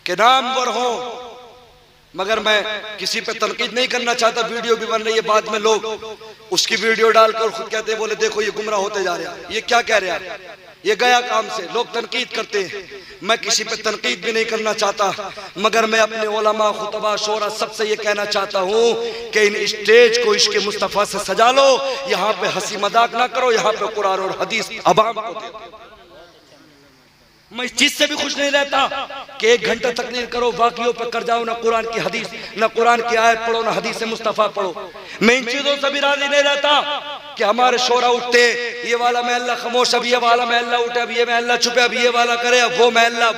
कि नामवर हो, मगर मैं किसी पे तनकीद नहीं करना चाहता। वीडियो भी बन रही है, बाद में लोग उसकी वीडियो डालकर खुद कहते हैं बोले देखो ये गुमराह होते जा रहा है, ये क्या कह रहा है, ये गया काम से। लोग तनकीद करते हैं, मैं किसी पे तनकीद भी नहीं करना चाहता, मगर मैं अपने उलमा, खुतबा, शोरा सबसे ये कहना चाहता हूँ कि इन स्टेज को इश्क़ मुस्तफ़ा से सजा लो। यहाँ पे हंसी मजाक ना करो, यहाँ पे कुरान और हदीस अवाम को दे दो। मैं इस चीज से भी खुश नहीं रहता कि 1 घंटा तकरीर करो, वाक़ियों पे कर जाओ, ना कुरान की हदीस, ना कुरान की आयत पढ़ो, ना हदीस मुस्तफ़ा पढ़ो। मैं इन चीजों से भी राजी नहीं रहता कि हमारे शोरा उठते, ये वाला महल्ला खामोश, अब ये वाला महल्ला उठे, अब ये महल्ला छुपे, अब ये वाला करे, अब वो महल्ला,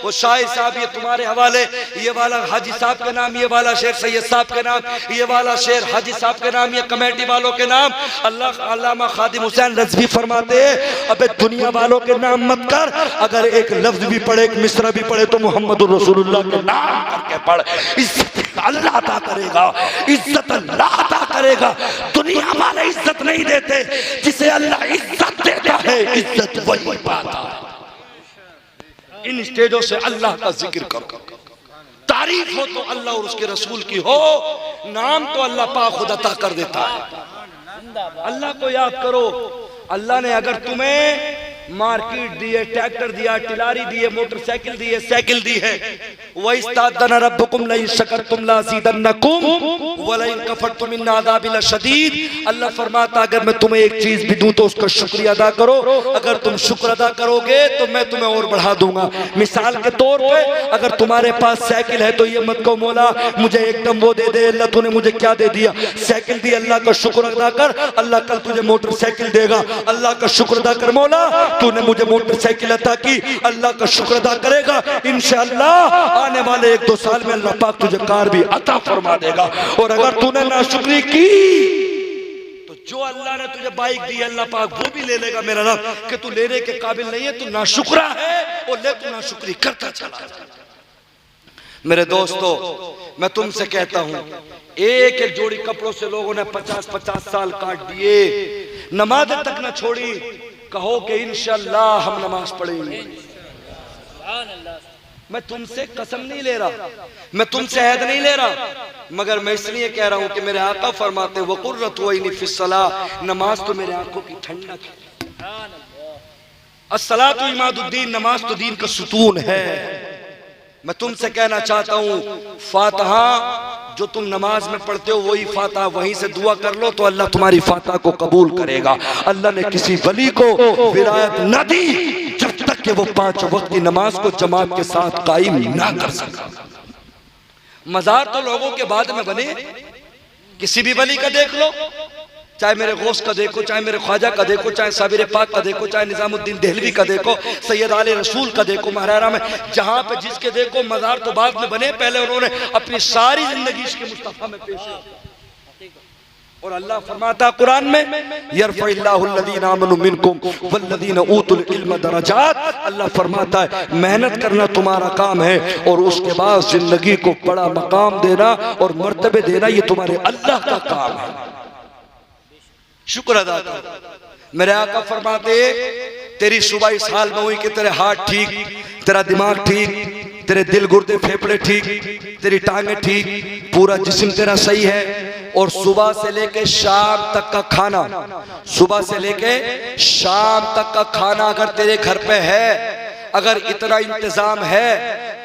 वो शाहिद साहब ये तुम्हारे हवाले, ये वाला हाजी साहब के नाम, ये वाला शेर सैयद साहब के नाम, ये वाला शेर हाजी साहब के नाम, ये कमेटी वालों के नाम। अल्लाह अल्लामा खादिम हुसैन रज़वी फरमाते हैं, अबे दुनिया वालों के नाम मत कर, अगर एक लफ्ज भी पढ़े, एक मिसरा भी पढ़े तो मोहम्मद रसूलुल्लाह के नाम करके पढ़। इज्जत अल्लाह अता करेगा, इज्जत अल्लाह अता करेगा। दुनिया वाले इज्जत नहीं देते, जिसे अल्लाह इज्जत देता है इज्जत वही पाता है। इन स्टेजों से अल्लाह का जिक्र करो, तारीफ हो तो अल्लाह और उसके रसूल की हो, नाम तो अल्लाह पाक खुद अता कर देता है। अल्लाह को याद करो। अल्लाह ने अगर तुम्हें मार्केट दी है, ट्रैक्टर दिया, टिलारी दी है, मोटरसाइकिल दी है, साइकिल दी है, वइस्तादना रब्बुकुम लइन शकरतुम लाज़ीदन्नकुम वलइन कफरतुम इन्न अज़ाबी लशदीद। अल्लाह फरमाता अगर मैं तुम्हें एक चीज भी दूं तो उसका शुक्रिया अदा करो, अगर तुम शुक्र अदा करोगे तो मैं तुम्हें और बढ़ा दूंगा। मिसाल के तौर पे अगर तुम्हारे पास साइकिल है तो ये मत कहो मौला मुझे एकदम वो दे दे, अल्लाह तूने मुझे क्या दे दिया, साइकिल दी, अल्लाह का शुक्र अदा कर, अल्लाह कल तुझे मोटरसाइकिल देगा। अल्लाह का शुक्र अदा कर, मौला तूने मुझे मोटरसाइकिल अता की, अल्लाह का शुक्र अदा करेगा, इंशाअल्लाह आने वाले 1-2 साल में अल्लाह पाक तुझे कार भी अता फरमा देगा। और अगर तूने नाशुक्री की तो जो अल्लाह ने तुझे बाइक दी अल्लाह पाक वो भी ले लेगा। मेरा रब कि तू लेने के काबिल नहीं है, तू नाशुक्रा है, और ले तू नाशुक्री करता चला जा। मेरे दोस्तों मैं तुमसे कहता हूं, एक एक जोड़ी कपड़ों से लोगों ने 50-50 साल काट दिए, नमाज तक न छोड़ी। कहो कि इंशाअल्लाह हम नमाज पढ़ेंगे। मैं तुमसे कसम नहीं ले रहा, मैं तुमसे अहद नहीं ले रहा, मगर मैं इसलिए कह रहा हूं कि मेरे आका फरमाते वो कुर्रतु ऐनी फिस्सलाह, नमाज तो मेरे आंखों की ठंडक है। अस्सलातु इमादुद्दीन, नमाज तो दीन का सुतून है। मैं तुमसे कहना चाहता हूं फातिहा जो तुम नमाज में पढ़ते हो वही फातिहा वहीं से दुआ कर लो तो अल्लाह तुम्हारी फातिहा को कबूल करेगा। अल्लाह ने किसी वली को विलायत न दी जब तक कि वो 5 वक्त की नमाज को जमात के साथ कायम ना कर सका। मजार तो लोगों के बाद में बने, किसी भी वली का देख लो, चाहे मेरे गौस का देखो, चाहे मेरे ख्वाजा का देखो, चाहे साबिर पाक का देखो, चाहे निजामुद्दीन देहलवी का देखो, सैयद आले रसूल का देखो, महरारा में जहां पे जिसके देखो मजार तो बाद में बने, पहले उन्होंने अपनी सारी जिंदगी इसके मुस्तफा में पेश की। और अल्लाह फरमाता कुरान में यरफ़इल्लाहु अल्लज़ीना आमनु मिनकुम वल्लज़ीना ऊतुल इल्म दरजात। अल्लाह फरमाता है मेहनत करना तुम्हारा काम है और उसके बाद जिंदगी को बड़ा मकाम देना और मर्तबे देना ये तुम्हारे अल्लाह का काम है। शुक्र अदा करो। मेरे आका फरमाते तेरी सुबह इस हाल में हुई कि तेरे हाथ ठीक, तेरा दिमाग ठीक, तेरे दिल गुर्दे फेफड़े ठीक, तेरी टांगे ठीक, पूरा जिस्म तेरा सही है। और सुबह से लेके शाम तक का खाना, सुबह से लेके शाम तक का खाना अगर तेरे घर पे है, अगर इतना इंतजाम है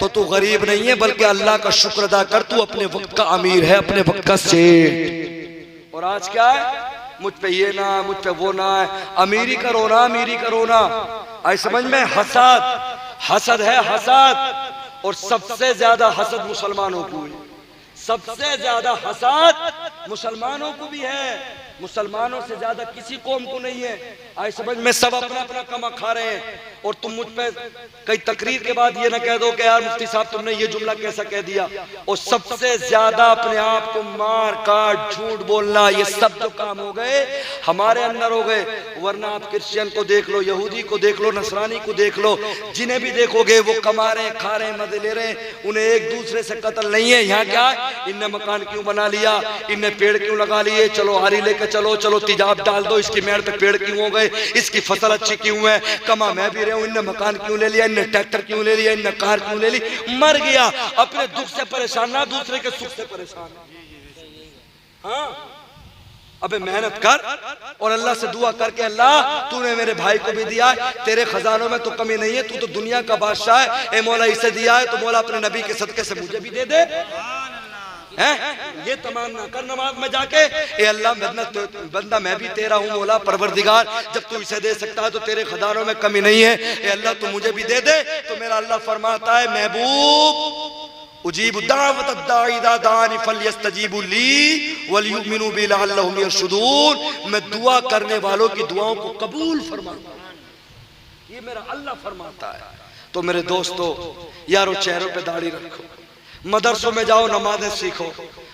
तो तू गरीब नहीं है बल्कि अल्लाह का शुक्र अदा कर, तू अपने वक्त का अमीर है, अपने वक्त का सेठ। और आज क्या है, मुझ पे ये ना, मुझ पे वो ना है, अमीरी का रोना, अमीरी का रोना। आई समझ में, हसद, हसद है हसद। और सबसे ज्यादा हसद मुसलमानों को है, सबसे ज्यादा हसद मुसलमानों को भी है, मुसलमानों से ज्यादा किसी कौम को नहीं है। आई समझ में, सब अपना अपना कमा खा रहे हैं और तुम मुझ पे कई तकरीर के बाद ये ना कह दो कि यार मुफ्ती साहब तुमने ये जुमला कैसा कह दिया। और सबसे ज्यादा अपने आप को मार काट झूठ बोलना, ये सब जो काम हो गए हमारे अंदर हो गए। वरना आप क्रिश्चियन को देख लो, यहूदी को देख लो, नसरानी को देख लो, जिन्हें भी देखोगे वो कमा रहे हैं, खा रहे हैं, मजे ले रहे हैं, उन्हें एक दूसरे से कत्ल नहीं है। यहाँ क्या, इनने मकान क्यों बना लिया, इनने पेड़ क्यों लगा लिए, चलो हारी लेकर चलो, चलो तेजाब डाल दो, इसकी मेड़ पे पेड़ क्यों हो गए, इसकी फसल अच्छी क्यों है, कमा मैं भी रहा हूं, इनने मकान क्यों ले लिया, इनने ट्रैक्टर क्यों ले लिया, इनने कार क्यों ले ली। मर गया, अपने दुख से परेशान ना दूसरे के सुख से परेशान। हाँ अबे मेहनत कर और अल्लाह से दुआ करके, अल्लाह तूने मेरे भाई को भी दिया है, तेरे खजानों में तो कमी नहीं है, तू तो दुनिया का बादशाह है, ए मौला इसे दिया है तो मौला अपने नबी के सदके से मुझे भी दे दे। हैं ये तमन्ना कर नमाज में जाके, ए अल्लाह बंदा मैं भी तेरा हूँ मौला परवरदिगार, जब तू इसे दे सकता है तो तेरे खजानों में कमी नहीं है, ए अल्लाह तू मुझे भी दे दे। तो मेरा अल्लाह फरमाता है महबूब उजीब दावत दाई इज़ा दानी फलयस्तजीबू ली वलयुमिनु बी लअल्लहुम यरशुदून, मैं दुआ करने वालों की दुआओं को कबूल फरमाता हूं, ये मेरा अल्लाह फरमाता है। तो मेरे दोस्तों यारो, चेहरों पे दाढ़ी रखो, मदरसों में जाओ, नमाजें सीखो।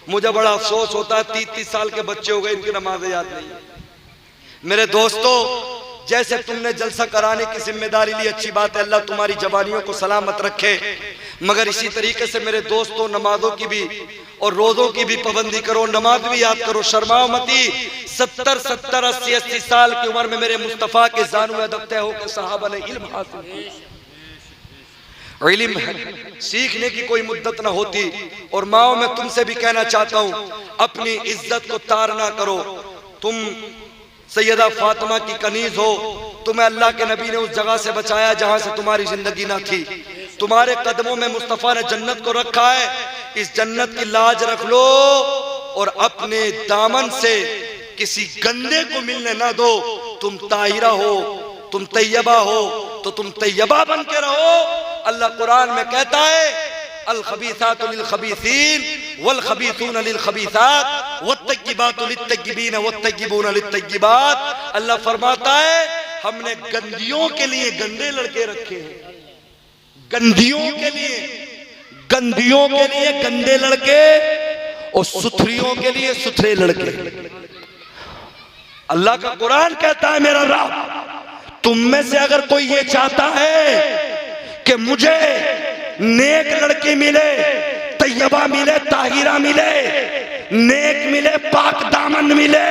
मुझे बड़ा अफसोस होता है 30-30 साल के बच्चे हो गए, इनकी नमाजें याद नहीं है। मेरे दोस्तों जैसे तुमने जलसा कराने की जिम्मेदारी ली, अच्छी बात है, अल्लाह तुम्हारी जवानियों को सलामत रखे, मगर इसी तरीके से मेरे दोस्तों नमाजों की भी और रोजों की भी पाबंदी करो, नमाज भी याद करो, शर्माओ मती। 70-70, 80-80 साल की उम्र में मेरे मुस्तफा के जानू दबते हो कि सहाबा ने इल्म हासिल किया। इल्म सीखने की कोई मुद्दत ना होती। और माओ मैं तुमसे भी कहना चाहता हूँ, अपनी इज्जत को तार ना करो। तुम सैयदा फातिमा की कनीज हो, तुम्हें अल्लाह के नबी ने उस जगह से बचाया जहां से तुम्हारी जिंदगी ना थी। तुम्हारे कदमों में मुस्तफा ने जन्नत को रखा है, इस जन्नत की लाज रख लो और अपने दामन से किसी गंदे को मिलने ना दो। तुम ताहिरा हो, तुम तैयबा हो, तो तुम तैयबा बन के रहो। अल्लाह कुरान में कहता है अल खबीसातु लिल खबीसीन वल खबीसून लिल खबीसात वत्तय्यिबातु लित तय्यिबीन वत्तय्यिबून लित तय्यिबात। अल्लाह फरमाता है हमने गंदियों के लिए गंदे लड़के रखे हैं, गंदियों के लिए गंदे लड़के और सुथरियों के लिए सुथरे लड़के। अल्लाह का कुरान कहता है मेरा रब, तुम में से अगर कोई ये चाहता है कि मुझे नेक लड़की मिले, तैयबा मिले, ताहिरा मिले, नेक मिले, पाक दामन मिले,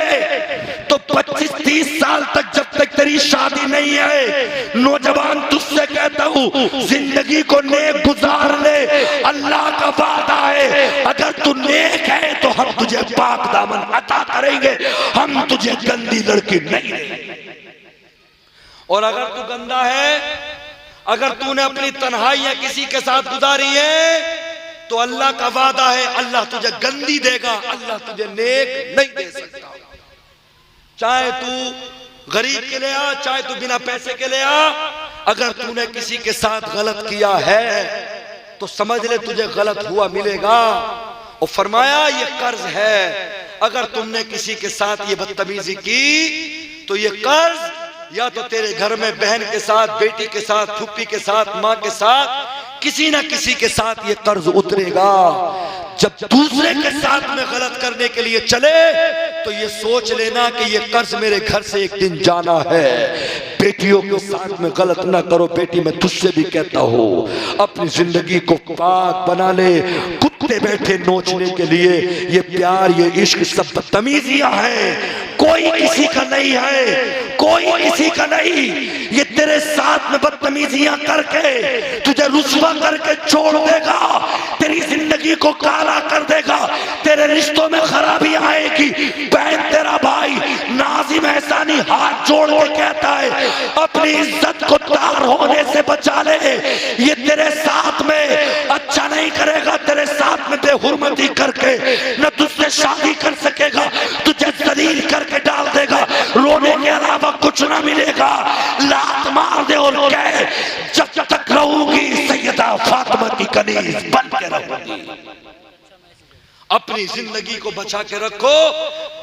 तो 25-30 साल तक जब तक तेरी शादी नहीं है, नौजवान तुझसे कहता हूँ जिंदगी को नेक गुजार ले। अल्लाह का वादा है अगर तू नेक है तो हम तुझे पाक दामन अता करेंगे, हम तुझे गंदी लड़की नहीं देंगे। और अगर तू गंदा है, अगर तूने अपनी तन्हाइयां किसी के साथ गुजारी है, तो अल्लाह का वादा है अल्लाह तुझे गंदी देगा, अल्लाह तुझे नेक नहीं दे सकता। चाहे तू गरीब के ले आ, चाहे तू बिना पैसे के ले आ, अगर तूने किसी के साथ गलत किया है तो समझ ले तुझे गलत हुआ मिलेगा। और फरमाया ये कर्ज है, अगर तुमने किसी के साथ ये बदतमीजी की तो ये कर्ज या तो तेरे घर में बहन के साथ, बेटी के साथ, फूफी के साथ, माँ के साथ, किसी ना किसी के साथ ये कर्ज उतरेगा। जब दूसरे के साथ में गलत करने के लिए चले तो ये सोच लेना कि ये कर्ज मेरे घर से एक दिन जाना है। बेटियों के साथ में गलत ना करो। बेटी मैं तुझसे भी कहता हूँ अपनी जिंदगी को पाक बना ले। कुत्ते बैठे नोचने के लिए ये प्यार, ये इश्क सब बदतमीजियां हैं, कोई किसी का नहीं है, कोई किसी का नहीं। ये तेरे साथ में बदतमीजियां करके तुझे रुसवा करके छोड़ देगा, तेरी जिंदगी को काला कर देगा, तेरे रिश्तों में खराबी आएगी। बहन तेरा भाई नाजिम एहसानी हाथ जोड़ के कहता है अपनी इज्जत को तार होने से बचा ले। ये तेरे साथ में अच्छा नहीं करेगा, तेरे साथ में बेहुरमती करके न तुझसे शादी कर सकेगा, तुझे जलील करके डाल देगा, रोने के अलावा कुछ ना मिलेगा। लात मार दे और कहे जब तक रहूंगी सैयदा फातिमा की कनीज बन के रहूंगी। अपनी जिंदगी को बचा के रखो।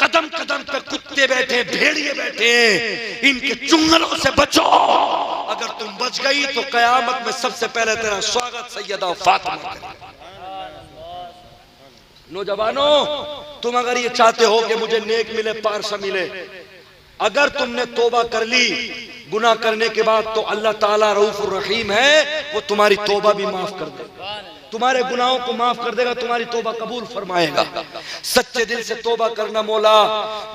कदम कदम पे कुत्ते बैठे, भेड़िए बैठे, इनके चुंगलों से बचो। अगर तुम बच गई तो कयामत में सबसे पहले तेरा स्वागत सैयदा फातिमा करेगी। नौजवानों, तुम अगर ये चाहते हो कि मुझे नेक मिले, पारसा मिले, अगर तुमने तौबा कर ली गुनाह करने के बाद तो अल्लाह ताला रऊफुर रहीम है, वो तुम्हारी तौबा भी माफ कर देगा, तुम्हारे गुनाहों को माफ कर देगा, तुम्हारी तौबा कबूल फरमाएगा। सच्चे दिल से तौबा करना। मौला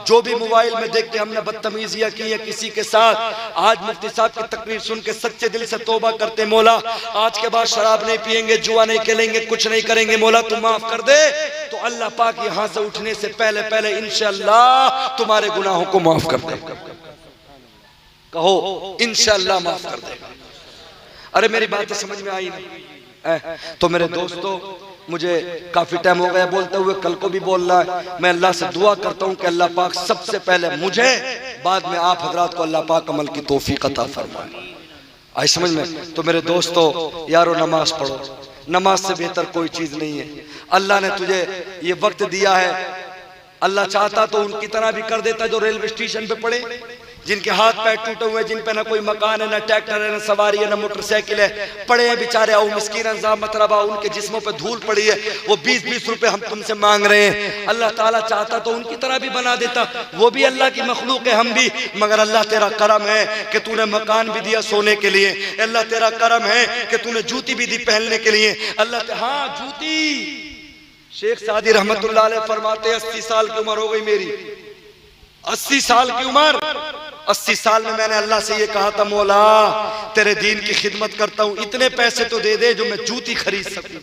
जो भी मोबाइल में देख के हमने बदतमीजियां की है किसी के साथ, आज मुफ्ती साहब की तकरीर सुन के सच्चे दिल से तौबा करते मौला, आज के बाद शराब नहीं पिएंगे, जुआ नहीं खेलेंगे, कुछ नहीं करेंगे, मौला तू माफ कर दे। तो अल्लाह पाक यहां से उठने से पहले पहले इंशाअल्लाह तुम्हारे गुनाहों को माफ कर देगा। कहो इंशाअल्लाह माफ कर देगा। अरे मेरी बातें समझ में आई नहीं? तो मेरे दोस्तों, मुझे काफी टाइम हो गया बोलते हुए, कल को भी बोलना है। मैं अल्लाह से दुआ करता हूं कि अल्लाह पाक सबसे पहले मुझे, बाद में आप हजरात को अल्लाह पाक अमल की तौफीक अता फरमाए। आई समझ में? तो मेरे दोस्तों यारो, नमाज पढ़ो। नमाज से बेहतर कोई चीज नहीं है। अल्लाह ने तुझे ये वक्त दिया है, अल्लाह चाहता तो उनकी तरह भी कर देता जो रेलवे स्टेशन पे पड़े, जिनके हाथ पैर टूटे हुए, जिन पे ना कोई मकान है, ना ट्रैक्टर है, ना सवारी है, ना मोटरसाइकिल है, पड़े हैं बेचारे आओ मिस्कीन मतलबा, उनके जिस्मों पे धूल पड़ी है, वो 20-20 रुपए हम तुमसे मांग रहे हैं। अल्लाह ताला चाहता तो उनकी तरह भी बना देता। वो भी अल्लाह की मखलूक है, हम भी, मगर अल्लाह तेरा करम है कि तूने मकान भी दिया सोने के लिए। अल्लाह तेरा करम है कि तूने जूती भी दी पहनने के लिए। अल्लाह, हाँ जूती। शेख सादी रहमतुल्लाह अलैह फरमाते 80 साल की उम्र हो गई मेरी, 80 साल की उम्र। 80 साल में मैंने अल्लाह से ये कहा था, मौला तेरे दीन की खिदमत करता हूं, इतने पैसे तो दे दे जो मैं जूती खरीद सकूं।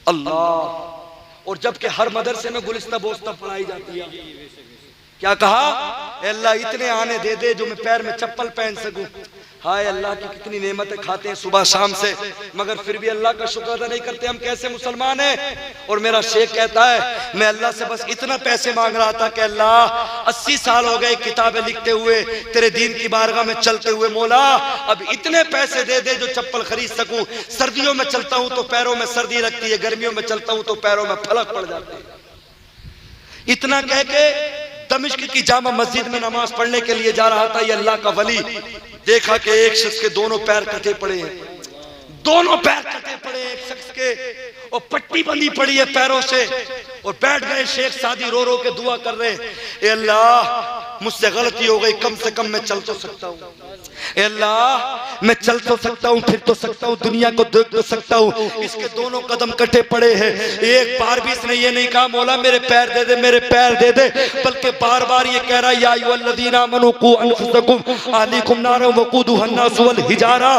अल्लाह। और जबकि हर मदरसे में गुलिस्ता बोस्ता पढ़ाई जाती है, क्या कहा? अल्लाह इतने आने दे दे जो मैं पैर में चप्पल पहन सकूं। हाय अल्लाह की कितनी नेमतें खाते हैं सुबह शाम से, मगर फिर भी अल्लाह का शुक्र अदा नहीं करते। हम कैसे मुसलमान हैं? और मेरा शेख कहता है, मैं अल्लाह से बस इतना पैसे मांग रहा था कि अल्लाह 80 साल हो गए किताबें लिखते हुए, तेरे दीन की बारगाह में चलते हुए, मौला अब इतने पैसे दे दे जो चप्पल खरीद सकूं। सर्दियों में चलता हूं तो पैरों में सर्दी लगती है, गर्मियों में चलता हूं तो पैरों में फलक पड़ जाती है। इतना कह के दमिश्क की जामा मस्जिद में नमाज पढ़ने के लिए जा रहा था, ये अल्लाह का वली, देखा कि एक शख्स के दोनों पैर कटे पड़े हैं, दोनों पैर कटे पड़े एक शख्स के, और पट्टी बंधी पड़ी है पैरों से। और बैठ गए शेख सादी, रो रो के दुआ कर रहे हैं, ए अल्लाह मुझसे गलती हो गई, कम से कम मैं चल तो सकता हूँ। ए अल्लाह मैं चल तो सकता हूँ, फिर तो सकता हूँ, दुनिया को देख तो सकता हूँ। इसके दोनों कदम कटे पड़े हैं। एक बार भी इसने ये नहीं कहा मौला मेरे पैर दे दे, मेरे पैर दे दे, बल्कि बार बार ये कह रहा, या अय्युहल्लज़ीना आमनू कू अनफुसकुम अहलीकुम नारा वक़ूदुहा अन्नास वल हिजारा,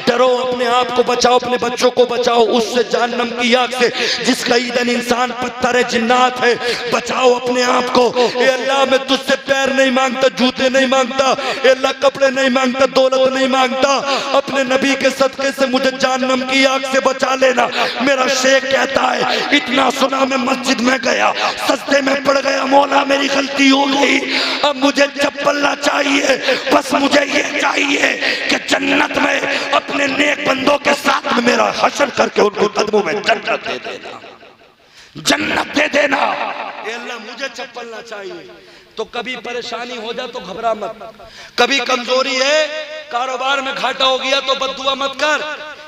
डरो अपने आप को बचाओ, अपने बच्चों को बचाओ उससे, जहन्नम की आग से, जिसका ईंधन इंसान पत्थर है, जिन्नात है। बचाओ अपने आप को। ए अल्लाह मैं तुझसे पैर नहीं मांगता, जूते नहीं मांगता, ए अल्लाह कपड़े नहीं मांगता, दौलत नहीं मांगता, अपने नबी के सदके से मुझे जहन्नम की आग से बचा लेना। मेरा शेख कहता है, इतना सुना मैं मस्जिद में गया, सजदे में पड़ गया, मौला मेरी गलती हो गई, अब मुझे चप्पल ना चाहिए, बस मुझे ये चाहिए कि जन्नत में अपने नेक बंदों के साथ में मेरा हशर करके उनको कदमों में जन्नत दे देना, जन्नत दे देना। ए अल्लाह मुझे चप्पल ना चाहिए। तो कभी परेशानी हो जाए तो घबरा मत, कभी कमजोरी है, कारोबार में घाटा हो गया तो बद्दुआ मत कर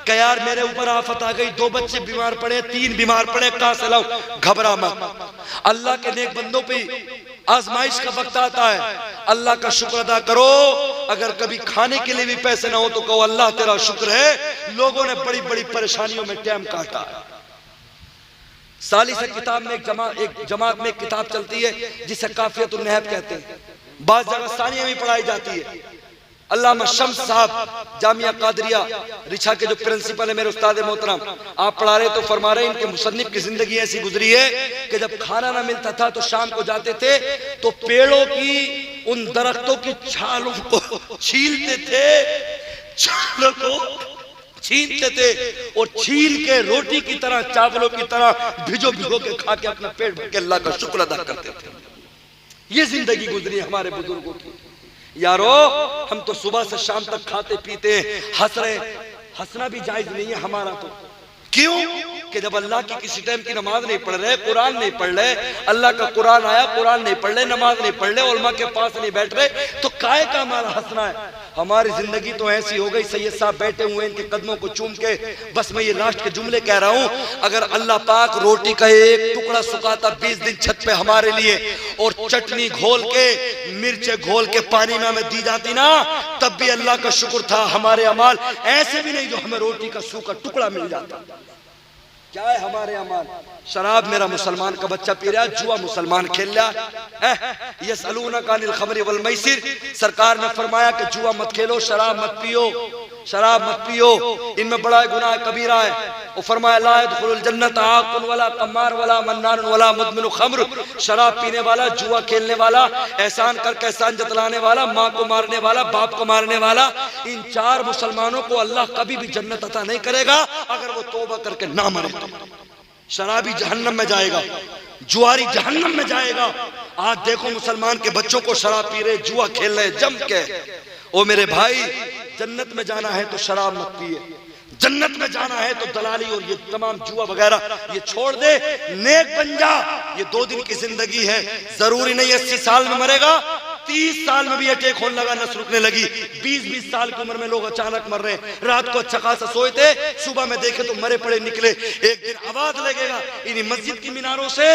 कि यार मेरे ऊपर आफत आ गई, 2 बच्चे बीमार पड़े, 3 बीमार पड़े, कहां से लाऊं? घबरा मत। अल्लाह के नेक बंदों पे आजमाइश का वक्त आता है, अल्लाह का शुक्र अदा करो। अगर कभी खाने के लिए भी पैसे ना हो तो कहो अल्लाह तेरा शुक्र है, लोगों ने बड़ी बड़ी परेशानियों में टाइम काटा है। साली से किताब में एक जमात में एक किताब चलती है जिसे काफियतुन नहब कहते हैं, बाज़ जगह सानिया में पढ़ाई जाती है। अल्लामा शम्स साहब जामिया कादरिया रिछा के जो प्रिंसिपल है, मेरे उस्ताद मोहतरम, आप पढ़ा रहे तो फरमा रहे, इनके मुसन्निफ की जिंदगी ऐसी गुजरी है कि जब खाना ना मिलता था तो शाम को जाते थे तो पेड़ों की, उन दरख्तों की छालों को छीलते थे, छालों को छीलते थे और छील के रोटी की तरह, चावलों की तरह भिगो भिगो के खा के अपना पेट भर के अल्लाह का शुक्र अदा करते थे। ये जिंदगी गुजरी हमारे बुजुर्गों की। यारो हम तो सुबह से शाम तक खाते पीते हैं, हंस रहे, हंसना भी जायज नहीं है हमारा। तो क्यों कि जब अल्लाह की किसी टाइम की नमाज नहीं पढ़ रहे, कुरान नहीं पढ़ रहे, अल्लाह का कुरान आया, कुरान नहीं पढ़ रहे, नमाज नहीं पढ़ रहे, उलमा के पास नहीं बैठ रहे, तो काहे का हमारा हंसना है? हमारी जिंदगी तो ऐसी हो गई, सैयद साहब बैठे हुए इनके कदमों को चूम के। बस मैं ये लास्ट के जुमले कह रहा हूं, अगर अल्लाह पाक रोटी का एक टुकड़ा सुखाता 20 दिन छत पे हमारे लिए, और चटनी घोल के, मिर्चे घोल के पानी में हमें दी जाती ना, तब भी अल्लाह का शुक्र था। हमारे अमाल ऐसे भी नहीं जो हमें रोटी का सूखा टुकड़ा मिल जाता। क्या है हमारे अमाल? शराब मेरा मुसलमान का बच्चा पी रहा है, जुआ मुसलमान खेल रहा है। यसअलूनका अनिल खमरि वल मैसिर, सरकार ने फरमाया कि जुआ मत खेलो, शराब मत पियो। शराब मत पियो, इनमें बड़ा गुनाह कबीरा है। और फरमाया ला यदखुलुल जन्नत आकुन वला कम्मार वला मन्नान वला मुदमिनु खम्र, शराब पीने वाला, जुआ खेलने वाला, एहसान करके एहसान जतलाने वाला, माँ को मारने वाला, बाप को मारने वाला, इन 4 मुसलमानों को अल्लाह कभी भी जन्नत अता नहीं करेगा अगर वो तौबा करके ना मरे। शराबी जहन्नम में जाएगा, जुआरी जहन्नम में जाएगा। आज देखो मुसलमान के बच्चों को शराब पी रहे, जुआ खेल रहे जम के। ओ मेरे भाई, जन्नत में जाना है तो शराब मत पिए, जन्नत में जाना है तो दलाली और ये तमाम जुआ वगैरह ये छोड़ दे, नेक बन जा। ये 2 दिन की जिंदगी है, जरूरी नहीं 80 साल में मरेगा, 30 साल में भी अटैक होने लगा, नस रुकने लगी। 20-20 साल की उम्र में लोग अचानक मर रहे हैं। रात को अच्छा खासा सोए थे, सुबह में देखे तो मरे पड़े निकले। एक दिन आवाज लगेगा इन्हीं मस्जिद की मीनारों से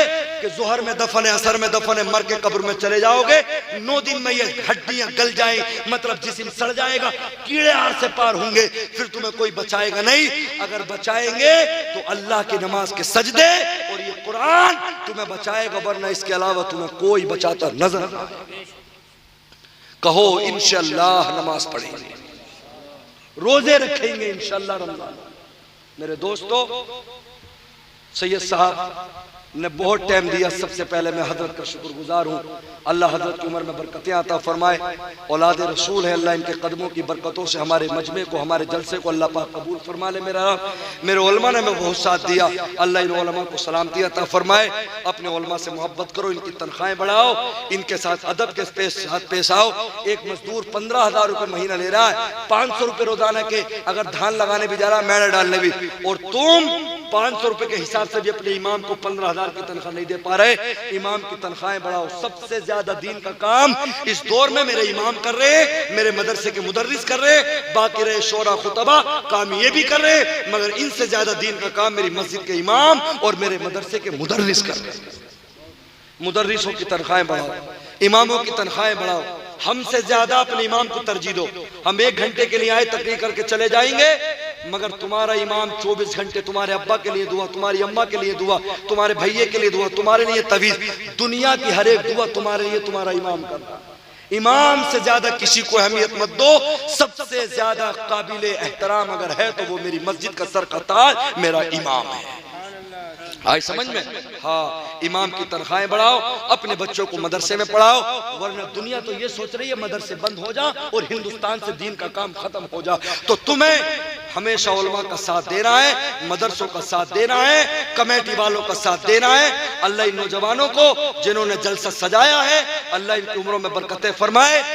कि जोहर में दफन है, असर में दफन है, मर के कब्र में चले जाओगे। 9 दिन में ये हड्डियां गल जाए, मतलब जिस्म सड़ जाएगा, कीड़े आर से पार होंगे, फिर तुम्हें कोई बचाएगा नहीं। अगर बचाएंगे तो अल्लाह की नमाज के सजदे और ये कुरान तुम्हें बचाएगा, वरना इसके अलावा तुम्हें कोई बचाता नजर नहीं आएगा। कहो इंशाअल्लाह नमाज पढ़ेंगे, रोजे रखेंगे इंशाअल्लाह रमजान। मेरे दोस्तों, सैयद साहब ने बहुत टाइम दिया। सबसे पहले मैं हजरत का शुक्रगुजार हूँ। अल्लाह हजरत की उम्र में बरकतें अता फरमाए। औलाद रसूल है, अल्लाह इनके कदमों की बरकतों से हमारे मजमे को, हमारे जलसे को अल्लाह पाक कबूल फरमा ले। मेरे उलमा ने बहुत साथ दिया, अल्लाह इन उलमा को सलामती अता फरमाए। अपने उलमा से मोहब्बत करो, इनकी तनख्वाहें बढ़ाओ, इनके साथ अदब के साथ पेश आओ। एक मजदूर 15,000 रुपये महीना ले रहा है, 500 रुपये रोजाना के, अगर धान लगाने भी जा रहा है, मेड़ा डालने भी, और तुम 500 रुपये के हिसाब से भी अपने इमाम को 15,000 की तनख्वाह नहीं दे पा रहे। इमाम की तनख्वाहें बढ़ाओ। सबसे ज्यादा दीन का काम इस दौर में मेरे इमाम कर रहे, मेरे मदरसे के मुदर्रिस कर रहे, बाकी रहे शोरा खुतबा काम ये भी कर रहे, मगर इनसे ज्यादा दीन का काम मेरी मस्जिद के इमाम और मेरे मदरसे के मुदर्रिस कर रहे। मुदर्रिसों की तनख्वाहें बढ़ाओ, इमामों की तनख्वाहें बढ़ाओ। हमसे ज्यादा अपने इमाम को तरजीह दो। हम 1 घंटे के लिए आए, तकरीर करके चले जाएंगे, मगर तुम्हारा इमाम 24 घंटे तुम्हारे अब्बा के लिए दुआ, तुम्हारी अम्मा के लिए दुआ, तुम्हारे भैये के लिए दुआ, तुम्हारे लिए तवीज़, दुनिया की हर एक दुआ तुम्हारे लिए तुम्हारा इमाम करता। इमाम से ज्यादा किसी को अहमियत मत दो। सबसे ज्यादा काबिल एहतराम अगर है तो वो मेरी मस्जिद का सर का ताज मेरा इमाम है। आए समझ में? हाँ, इमाम की तनख्वाहें बढ़ाओ, अपने बच्चों को मदरसे में पढ़ाओ, वरना दुनिया तो ये सोच रही है मदरसे बंद हो जा और हिंदुस्तान से दीन का काम खत्म हो जा। तो तुम्हें हमेशा उलमा का साथ देना है, मदरसों का साथ देना है, कमेटी वालों का साथ देना है। अल्लाह इन नौजवानों को जिन्होंने जलसा सजाया है, अल्लाह इनकी उम्रों में बरकतें फरमाए।